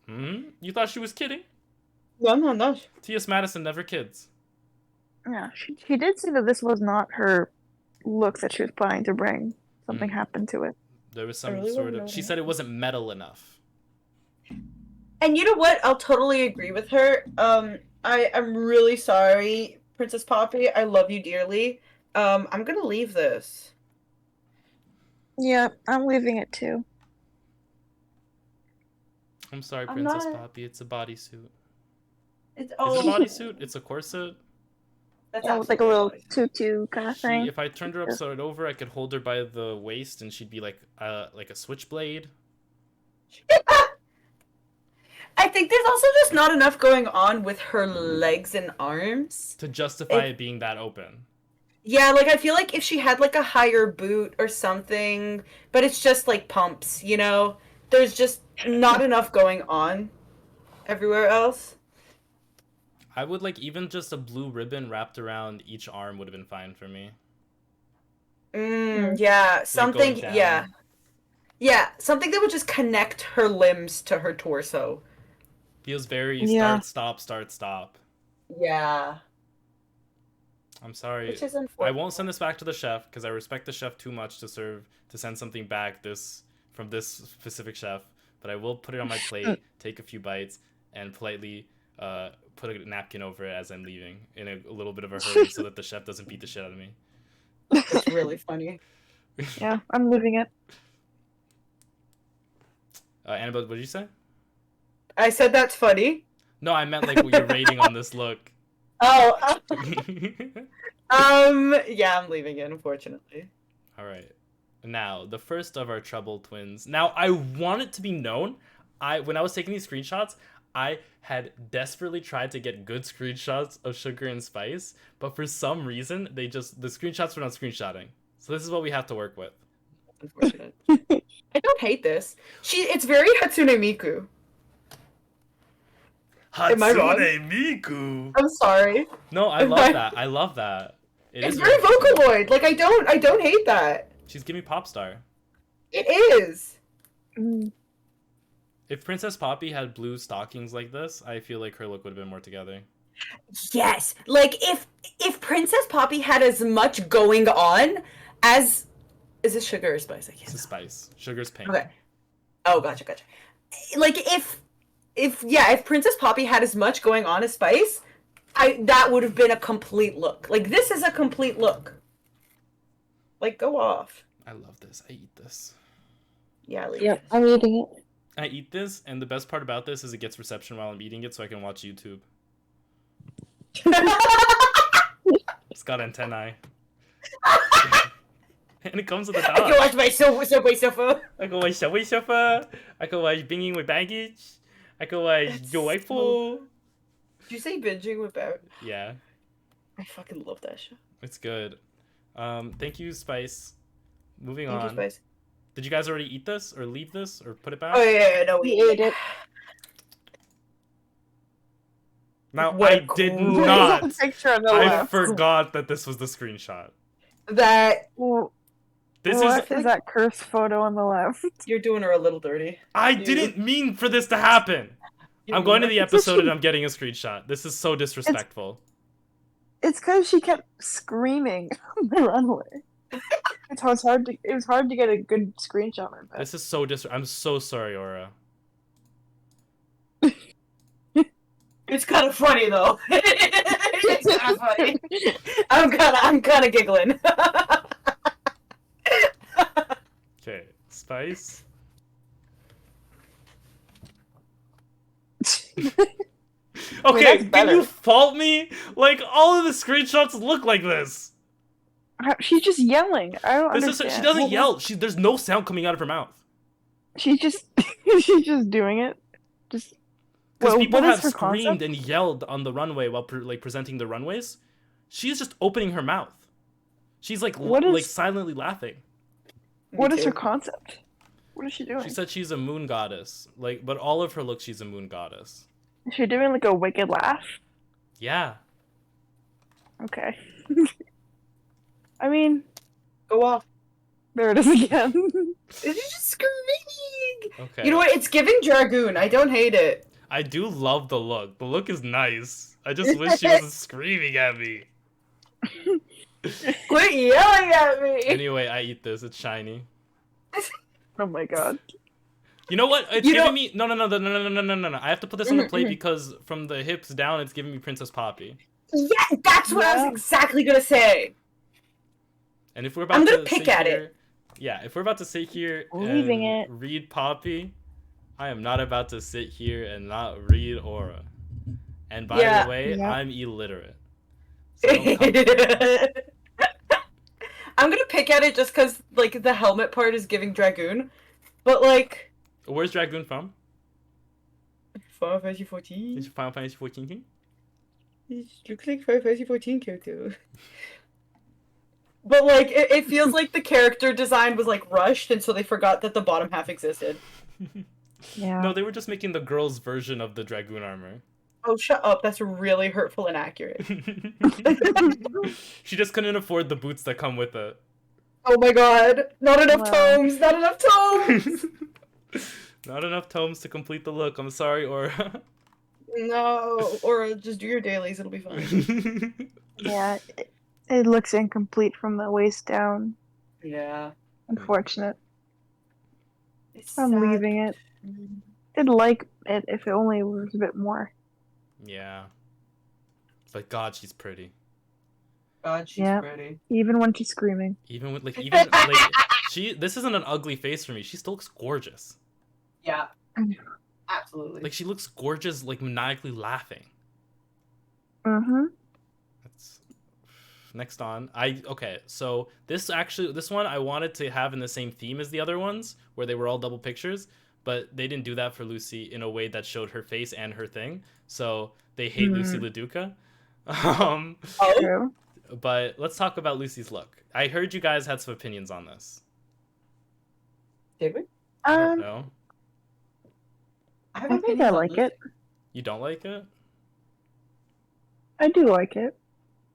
You thought she was kidding? No. T.S. Madison never kids. Yeah, she did say that this was not her look that she was planning to bring. Something happened to it. There was I some really sort wanna know of... what She said it wasn't metal enough. And you know what? I'll totally agree with her. I'm really sorry, Princess Poppy. I love you dearly. I'm gonna leave this. Yeah, I'm leaving it too. I'm sorry, I'm Princess not- Poppy. It's a bodysuit. It's Is it a bodysuit? It's a corset? That's Yeah, with like a absolutely little fine. tutu kind of thing. If I turned her upside over, I could hold her by the waist and she'd be like a switchblade. I think there's also just not enough going on with her legs and arms. To justify it being that open. Yeah, like I feel like if she had like a higher boot or something, but it's just like pumps, you know? There's just not enough going on everywhere else. I would like even just a blue ribbon wrapped around each arm would have been fine for me. Yeah, something, down. yeah. Yeah, something that would just connect her limbs to her torso. Feels very Yeah. start, stop. Yeah. I'm sorry. Which is I unfortunate. won't send this back to the chef because I respect the chef too much to send something back from this specific chef. But I will put it on my plate, take a few bites, and politely put a napkin over it as I'm leaving in a little bit of a hurry so that the chef doesn't beat the shit out of me. It's really funny. Yeah, I'm leaving it. Annabelle, what did you say? I said that's funny. No, I meant like your rating on this look. Oh, yeah, I'm leaving it, unfortunately. All right. Now, the first of our trouble twins. Now, I want it to be known, when I was taking these screenshots, I had desperately tried to get good screenshots of Sugar and Spice, but for some reason, the screenshots were not screenshotting. So this is what we have to work with. Unfortunate. I don't hate this. It's very Hatsune Miku. Am I wrong? Miku. I'm sorry. No, I Am love I- that. I love that. It's very Vocaloid. Like I don't hate that. She's giving me Popstar. It is. Mm. If Princess Poppy had blue stockings like this, I feel like her look would have been more together. Yes. Like if Princess Poppy had as much going on as is it Sugar or Spice? I can't. This is Spice. Sugar's pink. Okay. Oh, gotcha. Like if Princess Poppy had as much going on as Spice, that would have been a complete look. Like this is a complete look. Like go off. I love this. I eat this. Yeah. Leave. Yep, I'm eating it. I eat this, and the best part about this is it gets reception while I'm eating it, so I can watch YouTube. It's got antennae. And it comes with a I can dog. watch my Subway Sofa. I can watch Subway Surfer. I can watch Binging with Baggage. I can watch That's Joyful. Did you say binging without? Yeah, I fucking love that show. it's good. Thank you, Spice. Moving Thank you, on. Spice. Did you guys already eat this or leave this or put it back? Oh yeah, no, we We ate it. Now What I a did great not. Picture on the I left. forgot that this was the screenshot. That Well, This What is. is that cursed photo on the left? You're doing her a little dirty. I didn't mean for this to happen. I'm going to the It's episode and actually- I'm getting a screenshot. This is so disrespectful. It's because she kept screaming on the runway. It was hard to get a good screenshot of it. This is so I'm so sorry, Aura. It's kind of funny though. It's kind of funny. I'm kind of giggling. Okay, Spice. Okay, that's can better. you fault me? Like, all of the screenshots look like this. She's just yelling. I don't This understand. is, she doesn't yell. There's no sound coming out of her mouth. She's just she's just doing it. Just Because people what is have her screamed concept? and yelled on the runway while presenting the runways. She's just opening her mouth. She's like like silently laughing. What is her concept? What is she doing? She said she's a moon goddess. Like, but all of her looks, she's a moon goddess. Is she doing like a wicked laugh? Yeah. Okay. I mean, Go off. there it is again. It's just screaming. Okay. You know what? It's giving Dragoon. I don't hate it. I do love the look. The look is nice. I just wish she wasn't screaming at me. Quit yelling at me. Anyway, I eat this. It's shiny. Oh my god. You know what? It's You giving know- me no. I have to put this on the plate because from the hips down, it's giving me Princess Poppy. Yeah, that's what I was exactly gonna say. And if we're about I'm gonna to pick sit at here, it. yeah, if we're about to sit here Leaving and it. read Poppy, I am not about to sit here and not read Aura. And by Yeah. the way, Yeah. I'm illiterate. So don't come for me. I'm gonna pick at it just because, like, the helmet part is giving Dragoon, but like, Where's Dragoon from? Final Fantasy 14. Is it Final Fantasy 14? It looks like Final Fantasy 14 character. But like, it feels like the character design was like rushed, and so they forgot that the bottom half existed. Yeah. No, they were just making the girl's version of the Dragoon armor. Oh, shut up! That's really hurtful and accurate. She just couldn't afford the boots that come with it. Oh my god! Not enough Wow. tomes! Not enough tomes! Not enough tomes to complete the look. I'm sorry, Aura. No, or just do your dailies. It'll be fine. Yeah. It looks incomplete from the waist down. Yeah. Unfortunate. It's I'm sad. leaving it. I'd like it if it only was a bit more. Yeah. But God, she's pretty. God, she's Yeah. pretty. Even when she's screaming. Even with like this isn't an ugly face for me. She still looks gorgeous. Yeah. Absolutely. Like she looks gorgeous, like maniacally laughing. Mm-hmm. That's next on. Okay, so this one I wanted to have in the same theme as the other ones, where they were all double pictures, but they didn't do that for Lucy in a way that showed her face and her thing. So they hate Lucy LaDuca. oh, True. But let's talk about Lucy's look. I heard you guys had some opinions on this. did we? I don't know. have I think opinions I on like this. it. You don't like it? I do like it.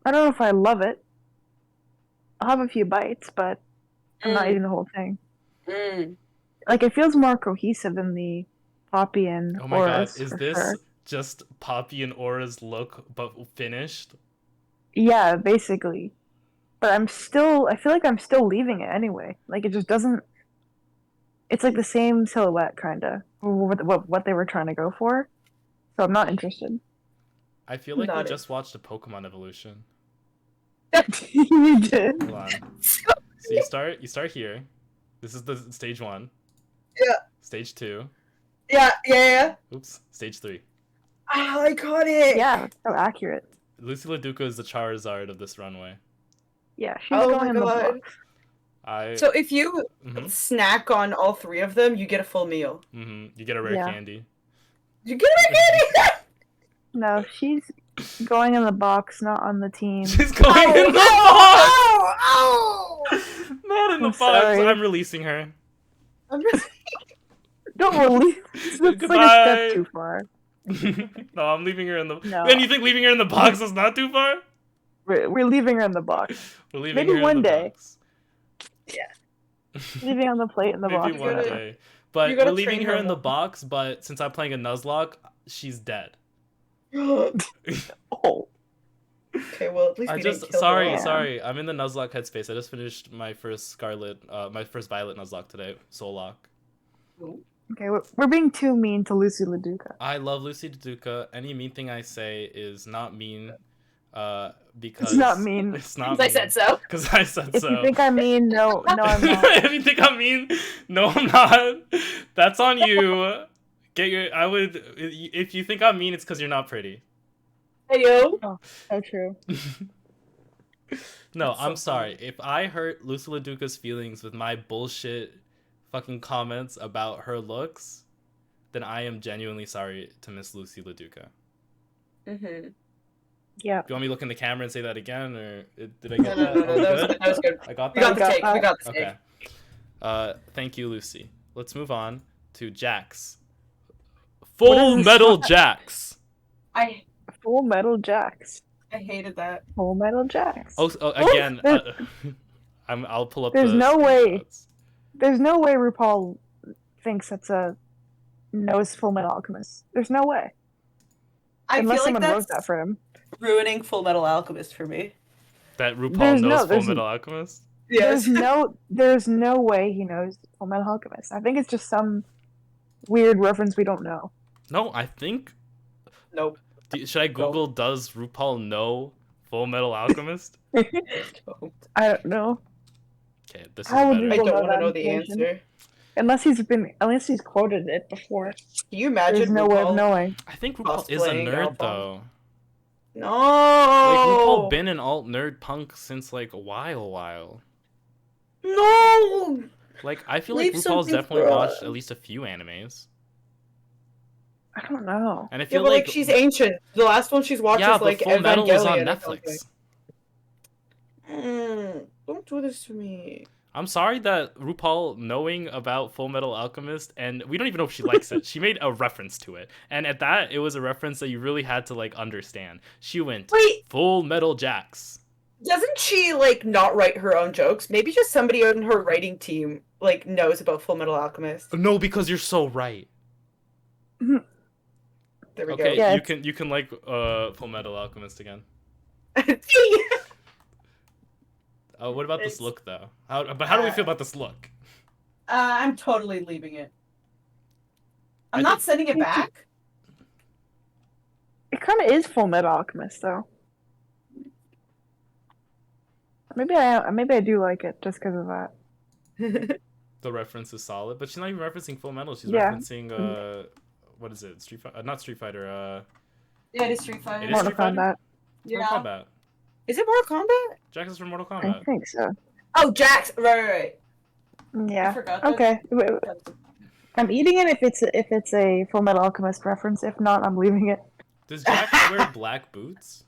I don't know if I love it. I'll have a few bites, but I'm not eating the whole thing. Mm. Like, it feels more cohesive than the Poppy and Oh my god, Aura's, is for this sure. just Poppy and Aura's look but finished? Yeah, basically. But I feel like I'm still leaving it anyway. Like, it just doesn't... It's like the same silhouette, kinda. What they were trying to go for. So I'm not interested. I feel like we Not it. just watched a Pokemon evolution. You did. Hold on. So you start here. This is the stage 1. Yeah. Stage 2. Yeah. Oops. Stage 3. Ah, I caught it. Yeah, so accurate. Lucy LaDuca is the Charizard of this runway. Yeah, she's Oh going my in the God. box. So if you Mhm. snack on all 3 of them, you get a full meal. You get a rare Yeah. candy. You get a candy. No, she's going in the box, not on the team. She's going in the box. Oh! Not in the I'm box. sorry. I'm releasing her. I'm just... Don't release. That's like a Goodbye. step too far. No, I'm leaving her in the. No. And you think leaving her in the box is not too far? We're leaving her in the box. We're leaving Maybe her in one the day. box. Leaving on the plate in the Maybe box. one gotta- day. But you gotta we're leaving train her her in the more. box, but since I'm playing a Nuzlocke, she's dead. Oh, Okay, well at least I we just didn't kill sorry, her. Yeah. sorry. I'm in the Nuzlocke headspace. I just finished my first my first Violet Nuzlocke today, Soul Lock. okay. We're being too mean to Lucy LaDuca. I love Lucy Duca. Any mean thing I say is not mean, because It's not mean. It's not I mean. said so. Because I said If so. you think I'm mean, no, I'm not. If you think I'm mean, no, I'm not. That's on you. Get your. I would. If you think I'm mean, it's because you're not pretty. Hey yo. So true. No, That's so I'm sorry. funny. If I hurt Lucy LaDuca's feelings with my bullshit fucking comments about her looks, then I am genuinely sorry to Miss Lucy LaDuca. Mm-hmm. Yeah. Do you want me to look in the camera and say that again, or did I No, get no, that? no, Are no, we that was good? good. That was good. I got We that? got the got take. that. We got the Okay. take. Thank you, Lucy. Let's move on to Jax. What Full is this Metal song? Jax. I Full Metal Jacks. hated that. Full Metal Jacks. Oh, again, There- I'll pull up There's the no way. screenshots. There's no way RuPaul thinks that's a knows Full Metal Alchemist. There's no way. I Unless feel like someone wrote that's that for him. ruining Full Metal Alchemist for me. That RuPaul There's knows Full there's- Metal Alchemist? Yes. There's no way he knows Full Metal Alchemist. I think it's just some weird reference we don't know. No, I think... Nope. Should I Google, does RuPaul know Full Metal Alchemist? Don't. I don't know. Okay, this is How would better. you I People don't know want to that know the information. answer. Unless he's quoted it before. Can you imagine There's no way of RuPaul knowing. I think RuPaul is a cosplaying nerd, Alphonse? though. No. Like, RuPaul been an alt nerd punk since, like, a while. No. Like, I feel Leave like RuPaul's something definitely for watched us. at least a few animes. I don't know. And I Yeah, feel but like... she's ancient. The last one she's watched yeah, is but like Full Metal was on Evangelion or something. Netflix. Don't do this to me. I'm sorry that RuPaul knowing about Full Metal Alchemist, and we don't even know if she likes it. She made a reference to it, and at that, it was a reference that you really had to like understand. She went Wait, Full Metal Jax. doesn't she like not write her own jokes? Maybe just somebody on her writing team like knows about Full Metal Alchemist. No, because you're so right. There we Okay, Yeah, you can like Full Metal Alchemist again. go. What about this It's- look though? How do we feel about this look? I'm totally leaving it. I'm I not think- sending it back. It kind of is Full Metal Alchemist, though. Maybe I do like it just because of that. The reference is solid, but she's not even referencing Full Metal. She's Yeah. referencing what is it? Street Fighter? Not Street Fighter. Yeah, it is Street Fighter. It is Mortal Street Fighter? Kombat. Yeah. Mortal Kombat. Is it Mortal Kombat? Jax is from Mortal I Kombat. think so. Oh, Jax. Right. I Yeah. forgot that. Okay. I'm eating it if it's a Full Metal Alchemist reference. If not, I'm leaving it. Does Jax wear black boots?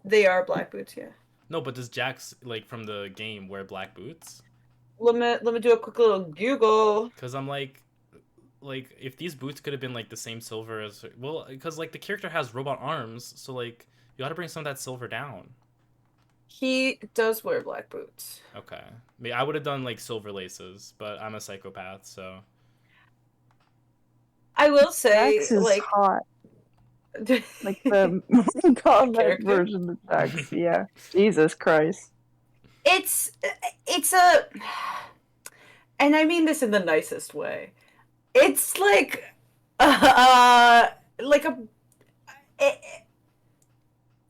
They are black boots, yeah. No, but does Jax like from the game wear black boots? Let me do a quick little Google. Because I'm like if these boots could have been like the same silver as because like the character has robot arms, so like you got to bring some of that silver down. He does wear black boots. Okay, I mean, I would have done like silver laces, but I'm a psychopath, so I will say, Jax is like, hot. Like the Mortal Kombat Character? version of Jax. Yeah. Jesus Christ. it's a, and I mean this in the nicest way. It's like a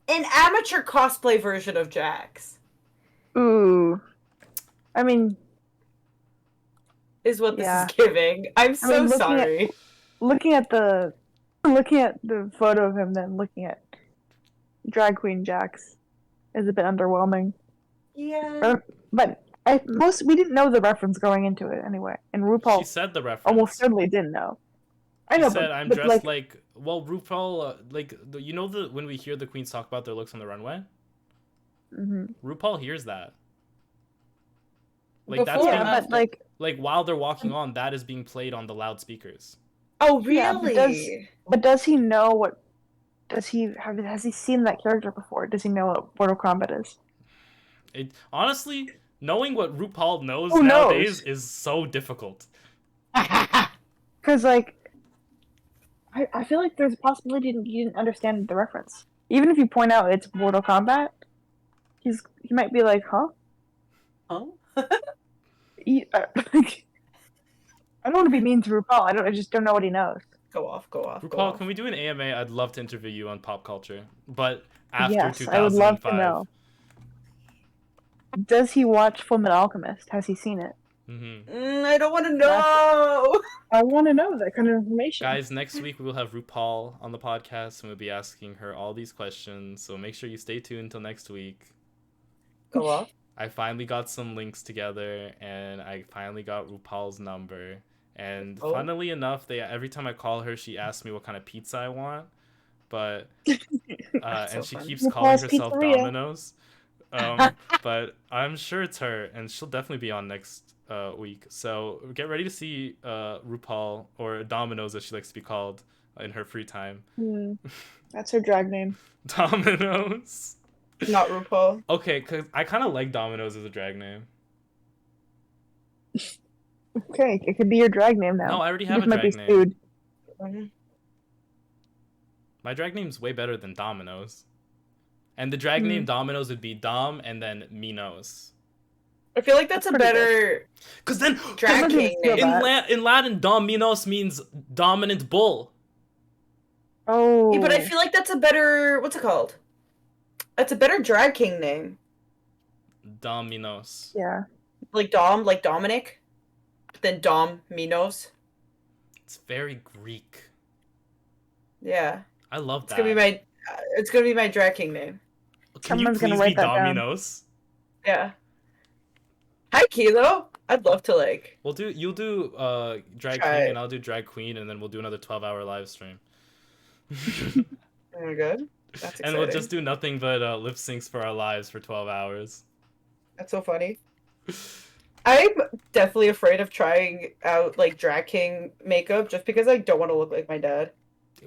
an amateur cosplay version of Jax Ooh. I mean, is what this Yeah. is giving. I'm so looking at- sorry. looking at the photo of him, then looking at drag queen Jax is a bit underwhelming. Yeah. But we didn't know the reference going into it anyway, and she RuPaul said the reference. almost certainly didn't know. I She know, said but, I'm but dressed like, RuPaul you know when we hear the queens talk about their looks on the runway, mhm. RuPaul hears that. Like that's Before being, or yeah, after? but like, while they're walking on, that is being played on the loudspeakers. Oh, Yeah, but really? but does he know what? Has he seen that character before? Does he know what Mortal Kombat is? It honestly, Knowing what RuPaul knows Who nowadays knows? is so difficult. Because, like, I feel like there's a possibility you didn't understand the reference. Even if you point out it's Mortal Kombat, he might be like, huh? Huh? I don't want to be mean to RuPaul. I just don't know what he knows. Go off. RuPaul, can we do an AMA? I'd love to interview you on pop culture, but after Yes, I would love to 2005. know. Does he watch Full Metal Alchemist? Has he seen it? I don't want to know. I want to know that kind of information. Guys, next week we will have RuPaul on the podcast, and we'll be asking her all these questions. So make sure you stay tuned until next week. Go off. I finally got some links together, and I finally got RuPaul's number. And funnily enough, every time I call her, she asks me what kind of pizza I want. But and she keeps calling herself Pizzeria. Domino's. But I'm sure it's her, and she'll definitely be on next week. So get ready to see RuPaul, or Domino's as she likes to be called, in her free time. That's her drag name. Domino's. Not RuPaul. Okay, because I kind of like Domino's as a drag name. Okay, it could be your drag name now. No, I already have a might drag be name. sued. My drag name's way better than Domino's. And the drag name Domino's would be Dom and then Minos. I feel like that's a better Because then drag king name. in Latin, Dom Minos means dominant bull. Oh. Yeah, but I feel like that's a better, what's it called? That's a better drag king name. Dom Minos. Yeah. Like Dom, like Dominic. Then Dom Minos. It's very Greek. Yeah. I love that. It's gonna be my drag king name. Can Someone's you gonna please write be that Dom down. Minos? Yeah. Hi, Kilo. I'd love to like. You'll do drag Try king it. and I'll do drag queen, and then we'll do another 12-hour live stream. Oh my god. That's exciting. And we'll just do nothing but lip syncs for our lives for 12 hours. That's so funny. I'm definitely afraid of trying out like drag king makeup just because I don't want to look like my dad.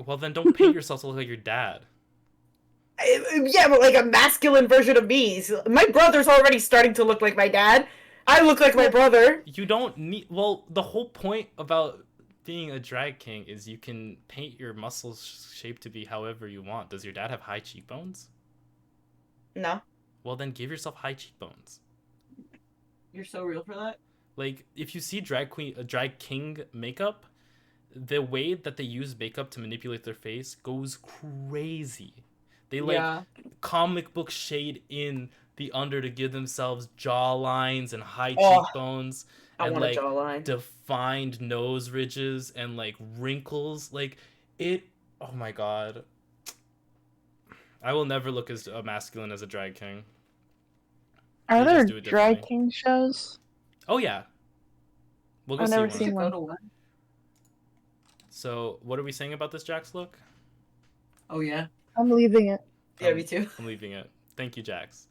Well, then don't paint yourself to look like your dad. Yeah, but like a masculine version of me. My brother's already starting to look like my dad. I look like my brother. You don't need. Well, the whole point about being a drag king is you can paint your muscles shape to be however you want. Does your dad have high cheekbones? No. Well, then give yourself high cheekbones. You're so real for that? Like, if you see drag king makeup, the way that they use makeup to manipulate their face goes crazy. They comic book shade in the under to give themselves jaw lines and high cheekbones and want a jawline. defined nose ridges and like wrinkles. Like it. Oh my god. I will never look as masculine as a drag king. Are They there just do it drag differently. king shows? Oh yeah. We'll go I've see never one. seen one. Go to one. So what are we saying about this Jax look? Oh yeah. I'm leaving it. Yeah, me too. I'm leaving it. Thank you, Jax.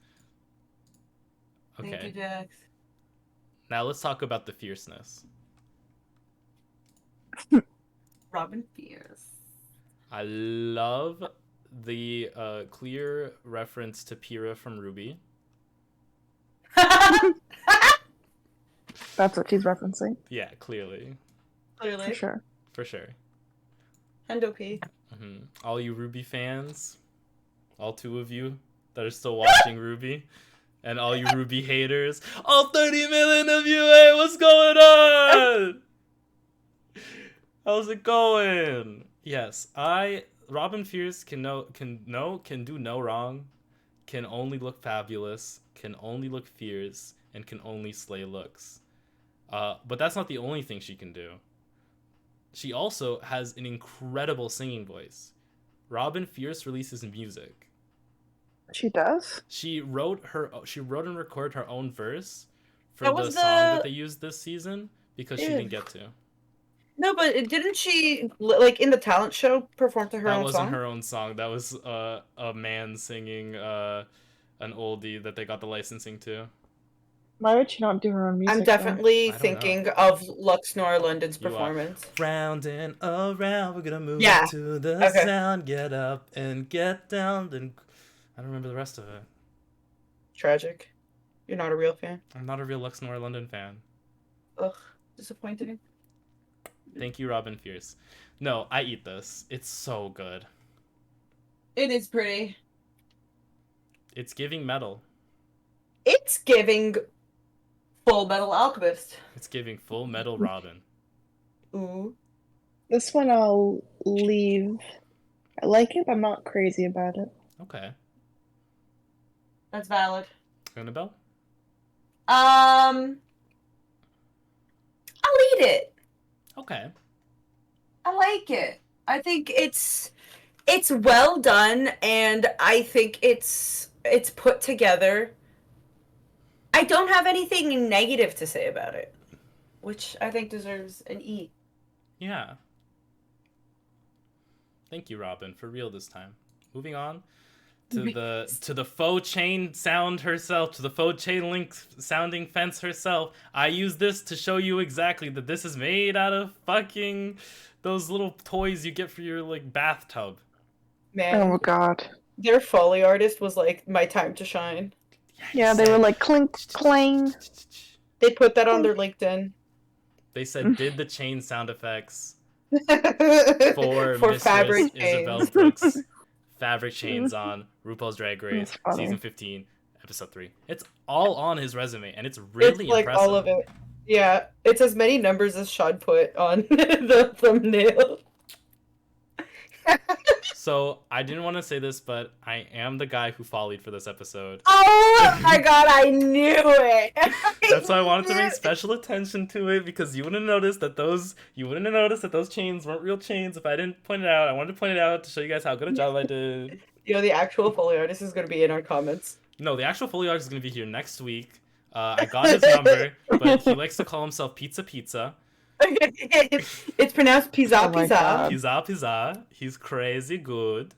Okay. Thank you, Jax. Now let's talk about the fierceness. Robin Fierce. I love the clear reference to Pyrrha from Ruby. That's what she's referencing. Yeah, clearly. Clearly. For sure. For sure. Hendo P. All you Ruby fans, all 2 of you that are still watching Ruby, and all you Ruby haters, all 30 million of you, hey, what's going on? How's it going? Yes, Robin Fierce can do no wrong, can only look fabulous, can only look fierce, and can only slay looks. But that's not the only thing she can do. She also has an incredible singing voice. Robin Fierce releases music. She does? She wrote and recorded her own verse for That the was song that they used this season because she didn't get to. No, but didn't she, like, in the talent show, perform to her own song? That wasn't her own song. That was a man singing an oldie that they got the licensing to. Why would she not do her own music? I'm definitely I don't thinking of Lux Norlandon's You are. performance. Round and around, we're gonna move Yeah. to the Okay. sound. Get up and get down. Then I don't remember the rest of it. Tragic. You're not a real fan. I'm not a real Lux Noir London fan. Ugh, disappointing. Thank you, Robin Fierce. No, I eat this. It's so good. It is pretty. It's giving metal. It's giving Full Metal Alchemist. It's giving Full Metal Robin. Ooh. This one I'll leave. I like it, but I'm not crazy about it. Okay. That's valid. Annabelle? I'll eat it. Okay. I like it. I think it's well done, and I think it's put together. I don't have anything negative to say about it, which I think deserves an E. Yeah. Thank you, Robin, for real this time. Moving on to the faux chain sound herself, to the faux chain link sounding fence herself. I use this to show you exactly that this is made out of fucking those little toys you get for your like bathtub. Man, Oh god. their Foley artist was like my time to shine. Yeah, they were like clink, clang. They put that on their LinkedIn. They said did the chain sound effects For for Mistress fabric Isabel chains. Brooks. Fabric chains on RuPaul's Drag Race That's funny. season 15, episode 3. It's all on his resume, and it's really It's like impressive. all of it. Yeah, it's as many numbers as Sean put on the thumbnail. So I didn't want to say this, but I am the guy who follied for this episode. Oh my god, I knew it. That's why I wanted to knew bring special attention to it, because you wouldn't have noticed that those chains weren't real chains if I didn't point it out. I wanted to point it out to show you guys how good a job I did. You know, the actual Foley artist is going to be in our comments. No, the actual Foley artist is going to be here next week. I got his number, but he likes to call himself Pizza. It's pronounced pizza Oh my pizza. God. Pizza. He's crazy good.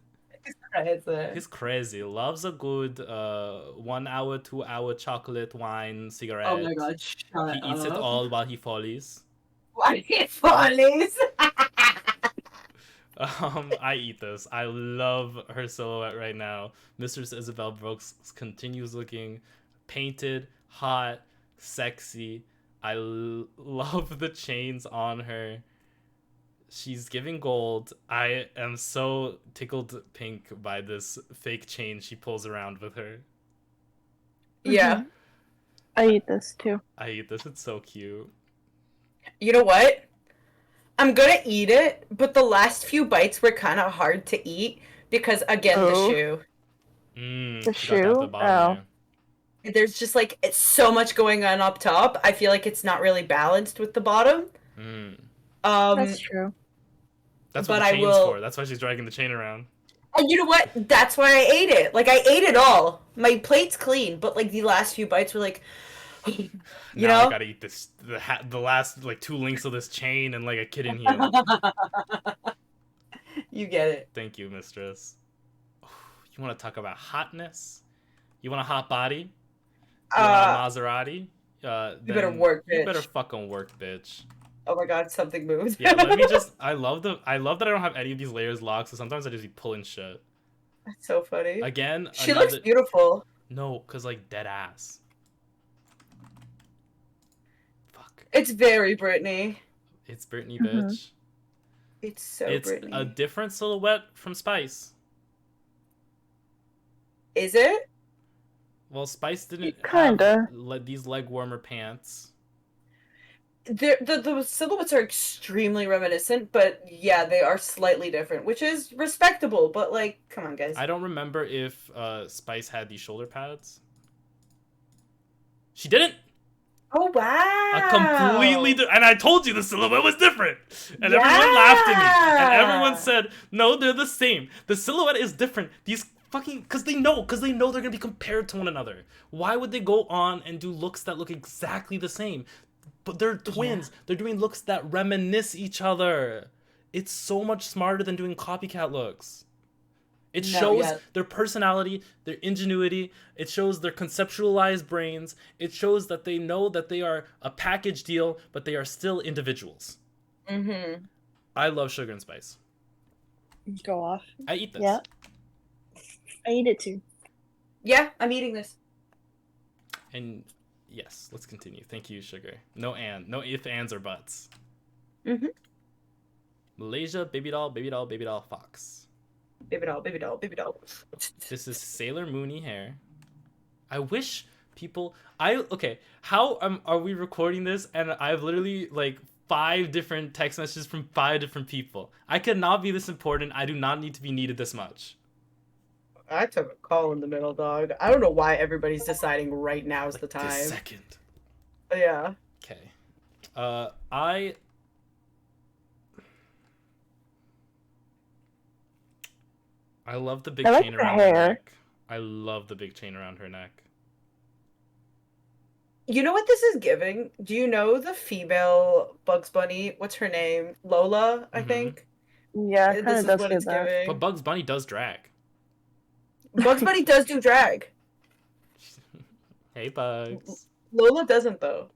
Crazy. He's crazy. Loves a good 1 hour, 2 hour chocolate wine cigarette. Oh my god, shut He eats it up. all while he follies. Why it follies? I eat this. I love her silhouette right now. Mistress Isabel Brooks continues looking painted, hot, sexy. I love the chains on her. She's giving gold. I am so tickled pink by this fake chain she pulls around with her. Yeah. I eat this too. I eat this. It's so cute. You know what? I'm gonna eat it, but the last few bites were kind of hard to eat because, again, the Oh. shoe. She got The that at shoe? the bottom there. There's just like it's so much going on up top. I feel like it's not really balanced with the bottom. That's true. That's what But the I chain's will- for. That's why she's dragging the chain around. And you know what? That's why I ate it. Like I ate it all. My plate's clean, but like the last few bites were like, you Now know. I gotta eat this the last like 2 links of this chain and like a kid in here. You get it. Thank you, mistress. You want to talk about hotness? You want a hot body? You want a Maserati? You better then work, You bitch. better fucking work, bitch. Oh my god, something moved. Yeah, let me just. I love that I don't have any of these layers locked, so sometimes I just be pulling shit. That's so funny. Again, She looks beautiful. No, cause like dead ass. Fuck. It's very Britney. It's Britney, Mhm. bitch. It's so It's Britney. a different silhouette from Spice. Is it? Well, Spice didn't Kinda. have these leg warmer pants. The silhouettes are extremely reminiscent, but yeah, they are slightly different, which is respectable. But like, come on, guys. I don't remember if Spice had these shoulder pads. She didn't. Oh wow! A completely and I told you the silhouette was different, and everyone laughed at me, and everyone said, "No, they're the same. The silhouette is different. These fucking because they know they're gonna be compared to one another. Why would they go on and do looks that look exactly the same? But they're twins. Yeah. They're doing looks that reminisce each other. It's so much smarter than doing copycat looks. It shows their personality, their ingenuity. It shows their conceptualized brains. It shows that they know that they are a package deal, but they are still individuals. Mm-hmm. I love Sugar and Spice. Go off. I eat this. Yeah. I eat it too. Yeah, I'm eating this. And yes, let's continue. Thank you, Sugar. No if, ands, or buts. Mm-hmm. Malaysia, baby doll, baby doll, baby doll, fox. Baby doll, baby doll, baby doll. This is Sailor Moony hair. I wish people. Okay. How are we recording this? And I've literally like 5 different text messages from 5 different people. I could not be this important. I do not need to be needed this much. I took a call in the middle, dog. I don't know why everybody's deciding right now is the time. This second. Yeah. Okay. I love the big I like chain the around her hair. neck. I love the big chain around her neck. You know what this is giving? Do you know the female Bugs Bunny? What's her name? Lola, I Mhm. think. Yeah, it kind This of is does what feel it's that. giving. But Bugs Bunny does drag. Bugs Bunny does do drag. Hey, Bugs. Lola doesn't though.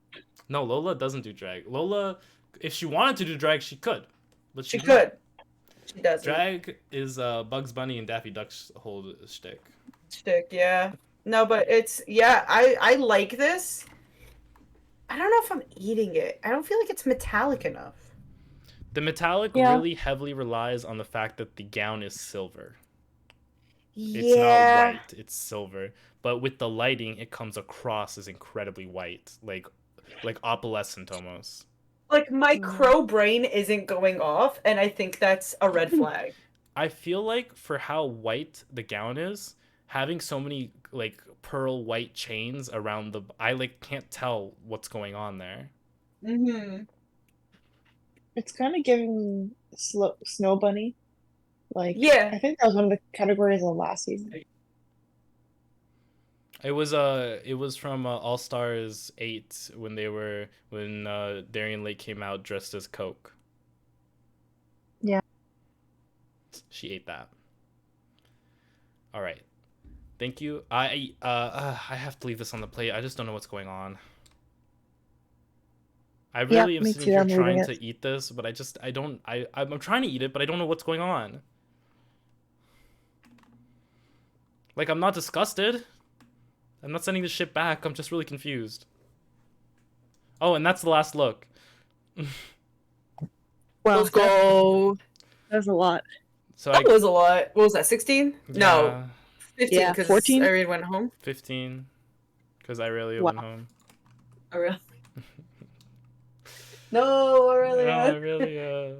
No, Lola doesn't do drag. Lola, if she wanted to do drag, she could. But She she's could. not. She doesn't. Drag is Bugs Bunny and Daffy Duck's whole shtick. Stick, yeah. No, but it's I like this. I don't know if I'm eating it. I don't feel like it's metallic enough. The metallic Yeah. really heavily relies on the fact that the gown is silver. Yeah. It's not white, it's silver. But with the lighting, it comes across as incredibly white, like opalescent almost. Like my crow brain isn't going off, and I think that's a red flag. I feel like for how white the gown is, having so many like pearl white chains around I like can't tell what's going on there. Mm-hmm. It's kind of giving Snow Bunny. Like, Yeah. I think that was one of the categories of last season. It was from All Stars 8 when Darian Lake came out dressed as Coke. Yeah. She ate that. All right. Thank you. I have to leave this on the plate. I just don't know what's going on. I really am me sitting too. here I'm trying leaving to eat this, but I'm trying to eat it, but I don't know what's going on. Like, I'm not disgusted. I'm not sending this shit back. I'm just really confused. Oh, and that's the last look. Well, Let's go. That's a lot. So That was a lot. What was that? 16? No, yeah, 15. Yeah, Because 14? Irene went home. 15, because Aurelia Wow. went home. Aurelia. No, Aurelia. No, Aurelia.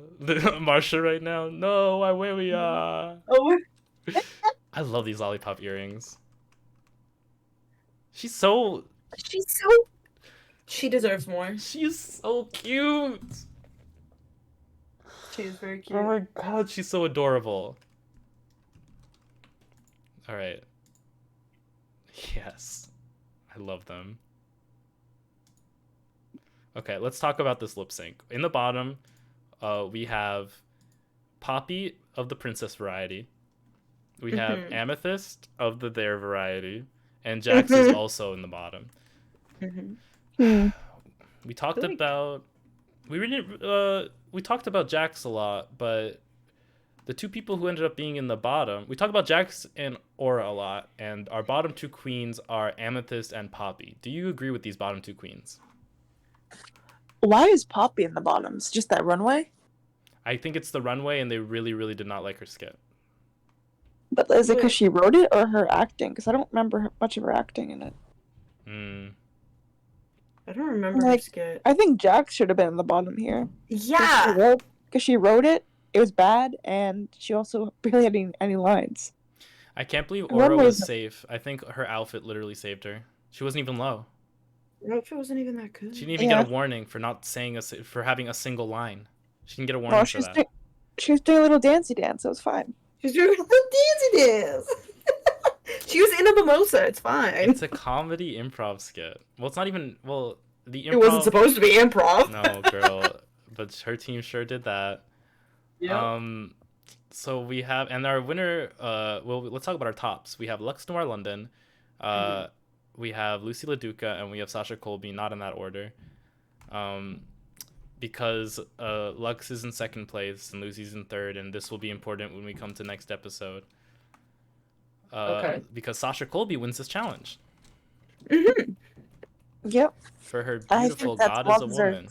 Marsha right now. No, Aurelia. Oh, I love these lollipop earrings. She's so she deserves more. She's so cute. She is very cute. Oh my god, she's so adorable. All right. Yes. I love them. Okay, let's talk about this lip sync. In the bottom, we have Poppy of the Princess variety. We have Amethyst of the Their variety. And Jax is also in the bottom. We talked about we talked about Jax a lot, but the 2 people who ended up being in the bottom, we talked about Jax and Aura a lot, and our bottom 2 queens are Amethyst and Poppy. Do you agree with these bottom 2 queens? Why is Poppy in the bottoms? Just that runway? I think it's the runway, and they really, really did not like her skit. But is it because she wrote it or her acting? Because I don't remember much of her acting in it. I don't remember her Like, skit. I think Jax should have been in the bottom here. Yeah. Because she wrote it, it was bad, and she also barely had any lines. I can't believe Aura was safe. I think her outfit literally saved her. She wasn't even low. Her outfit wasn't even that good. She didn't even get a warning for not saying for having a single line. She didn't get a warning for that. She was doing a little dancey dance, so it was fine. She's doing a little dancey dance. She was in a mimosa. It's fine. It's a comedy improv skit. Well, it's not even. Well, the improv. It wasn't supposed to be improv. No, girl. But her team sure did that. Yeah. So we have, and our winner. Well, let's talk about our tops. We have Lux Noir London. We have Lucy LaDuca, and we have Sasha Colby. Not in that order. Because Lux is in second place and Lucy's in third, and this will be important when we come to next episode. Okay. Because Sasha Colby wins this challenge. Yep. for her I beautiful think that's God well is a deserved. woman.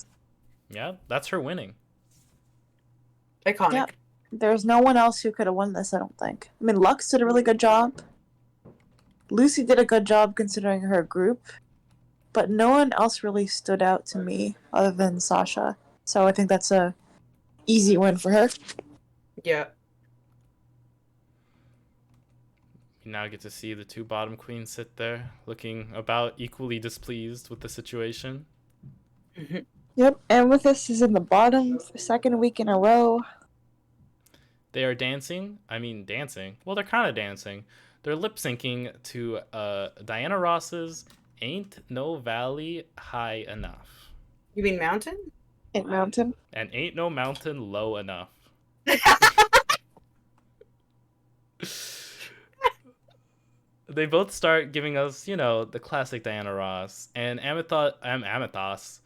Yeah, that's her winning. Iconic. Yep. There's no one else who could have won this, I don't think. I mean, Lux did a really good job. Lucy did a good job considering her group. But no one else really stood out to me other than Sasha. So I think that's a easy win for her. Yeah. We now get to see the two bottom queens sit there, looking about equally displeased with the situation. Yep, Amethyst is in the bottom for the second week in a row. They are dancing. Well, they're kind of dancing. They're lip syncing to Diana Ross's "Ain't No Valley High Enough" You mean mountain? In Mountain. and "Ain't No Mountain Low Enough." They both start giving us, the classic Diana Ross, and Amethyst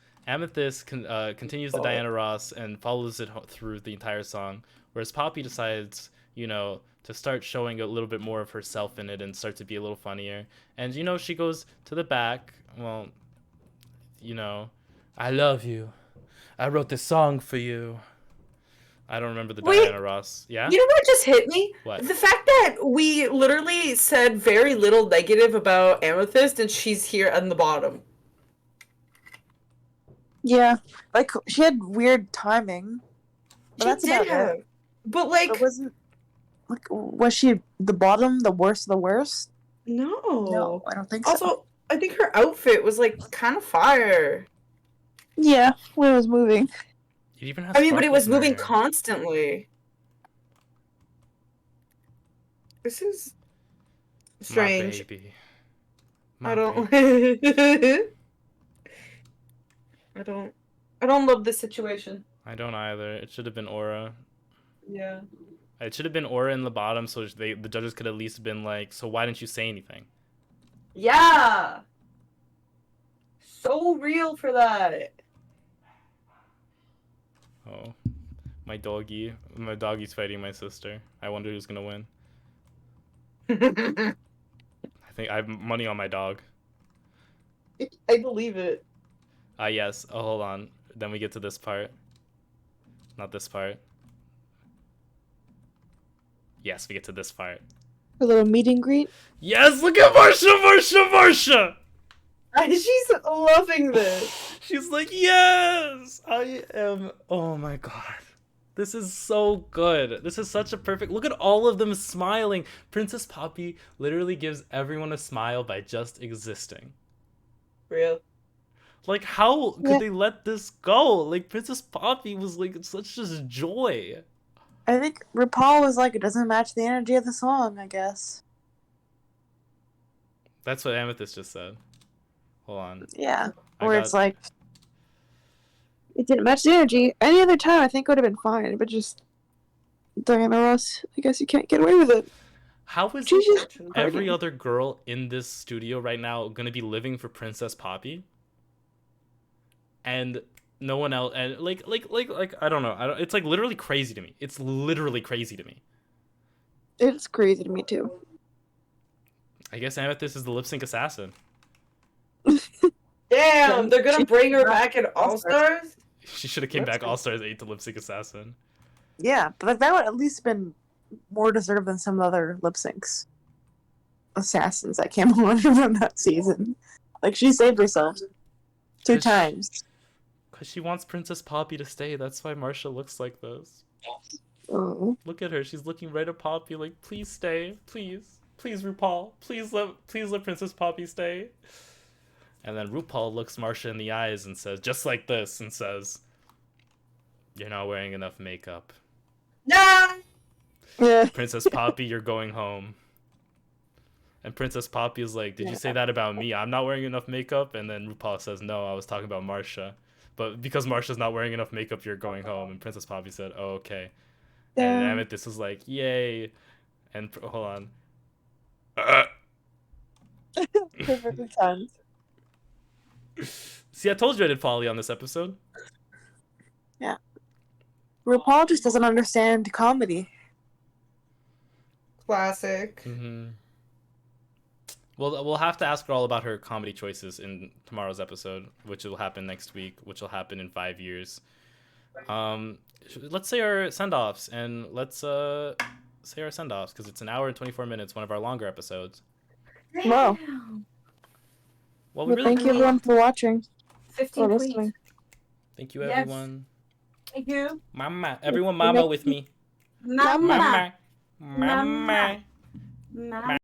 continues the Diana Ross and follows it through the entire song, whereas Poppy decides, to start showing a little bit more of herself in it and start to be a little funnier. And, she goes to the back, well, "I love you. I wrote this song for you." I don't remember the Wait. Diana Ross. Yeah? You know what just hit me? What? The fact that we literally said very little negative about Amethyst and she's here on the bottom. Yeah, like she had weird timing, but that's about it. But like, It wasn't like was she the bottom, the worst of the worst? no. No, I don't think so. Also, I think her outfit was like kind of fire. Yeah, when it was moving. It even has I mean, but it was sparkles in her moving hair. constantly. This is strange. My baby. I My don't. baby. I don't love this situation. I don't either. It should have been Aura. Yeah. It should have been Aura in the bottom, so the judges could at least been like, "So why didn't you say anything?" Yeah. So real for that. Oh, my doggy's fighting my sister. I wonder who's gonna win. I think I have money on my dog. I believe it. Yes. Oh, hold on. Then we get to this part. Not this part. Yes, we get to this part. A little meet and greet. Yes, look at Marsha! She's loving this. She's like, yes! I am... Oh my god. This is so good. This is such a perfect... Look at all of them smiling. Princess Poppy literally gives everyone a smile by just existing. Real. Like, how could they let this go? Like, Princess Poppy was, like, such just joy. I think RuPaul was like, it doesn't match the energy of the song, I guess. That's what Amethyst just said. Hold on. Yeah. Or it's like, it didn't match the energy. Any other time, I think it would have been fine, but just Diana Ross, I guess you can't get away with it. How is every other girl in this studio right now going to be living for Princess Poppy? And no one else, and like I don't know. It's like literally crazy to me. It's literally crazy to me. It's crazy to me too. I guess Amethyst is the lip sync assassin. Damn, they're gonna bring her back in All Stars? She should have came back All Stars 8 to lip sync assassin. Yeah, but like that would at least been more deserved than some other lip syncs assassins that came on from that season. Like she saved herself 2 times. Because she wants Princess Poppy to stay. That's why Marsha looks like this. Oh. Look at her. She's looking right at Poppy like, please stay. Please. Please, RuPaul. Please let Princess Poppy stay. And then RuPaul looks Marsha in the eyes and says, just like this, and says, "You're not wearing enough makeup. No! Yeah. Princess Poppy, you're going home." And Princess Poppy is like, "Did you say that about me? I'm not wearing enough makeup?" And then RuPaul says, "No, I was talking about Marsha. But because Marsha's not wearing enough makeup, you're going home." And Princess Poppy said, "Oh, okay." And Amethyst was like, "Yay." And hold on. Perfectly timed. See, I told you I did folly on this episode. Yeah. RuPaul just doesn't understand comedy. Classic. Mm-hmm. We'll have to ask her all about her comedy choices in tomorrow's episode, which will happen next week, which will happen in 5 years. Let's say our send-offs, and let's say our send-offs, because it's an hour and 24 minutes, one of our longer episodes. Wow. Well, Well, thank you everyone for watching 15 or tweets. listening. Thank you, Yes. everyone. Thank you. Mama. Everyone mama with me. Mama. Mama. Mama. Mama. Mama.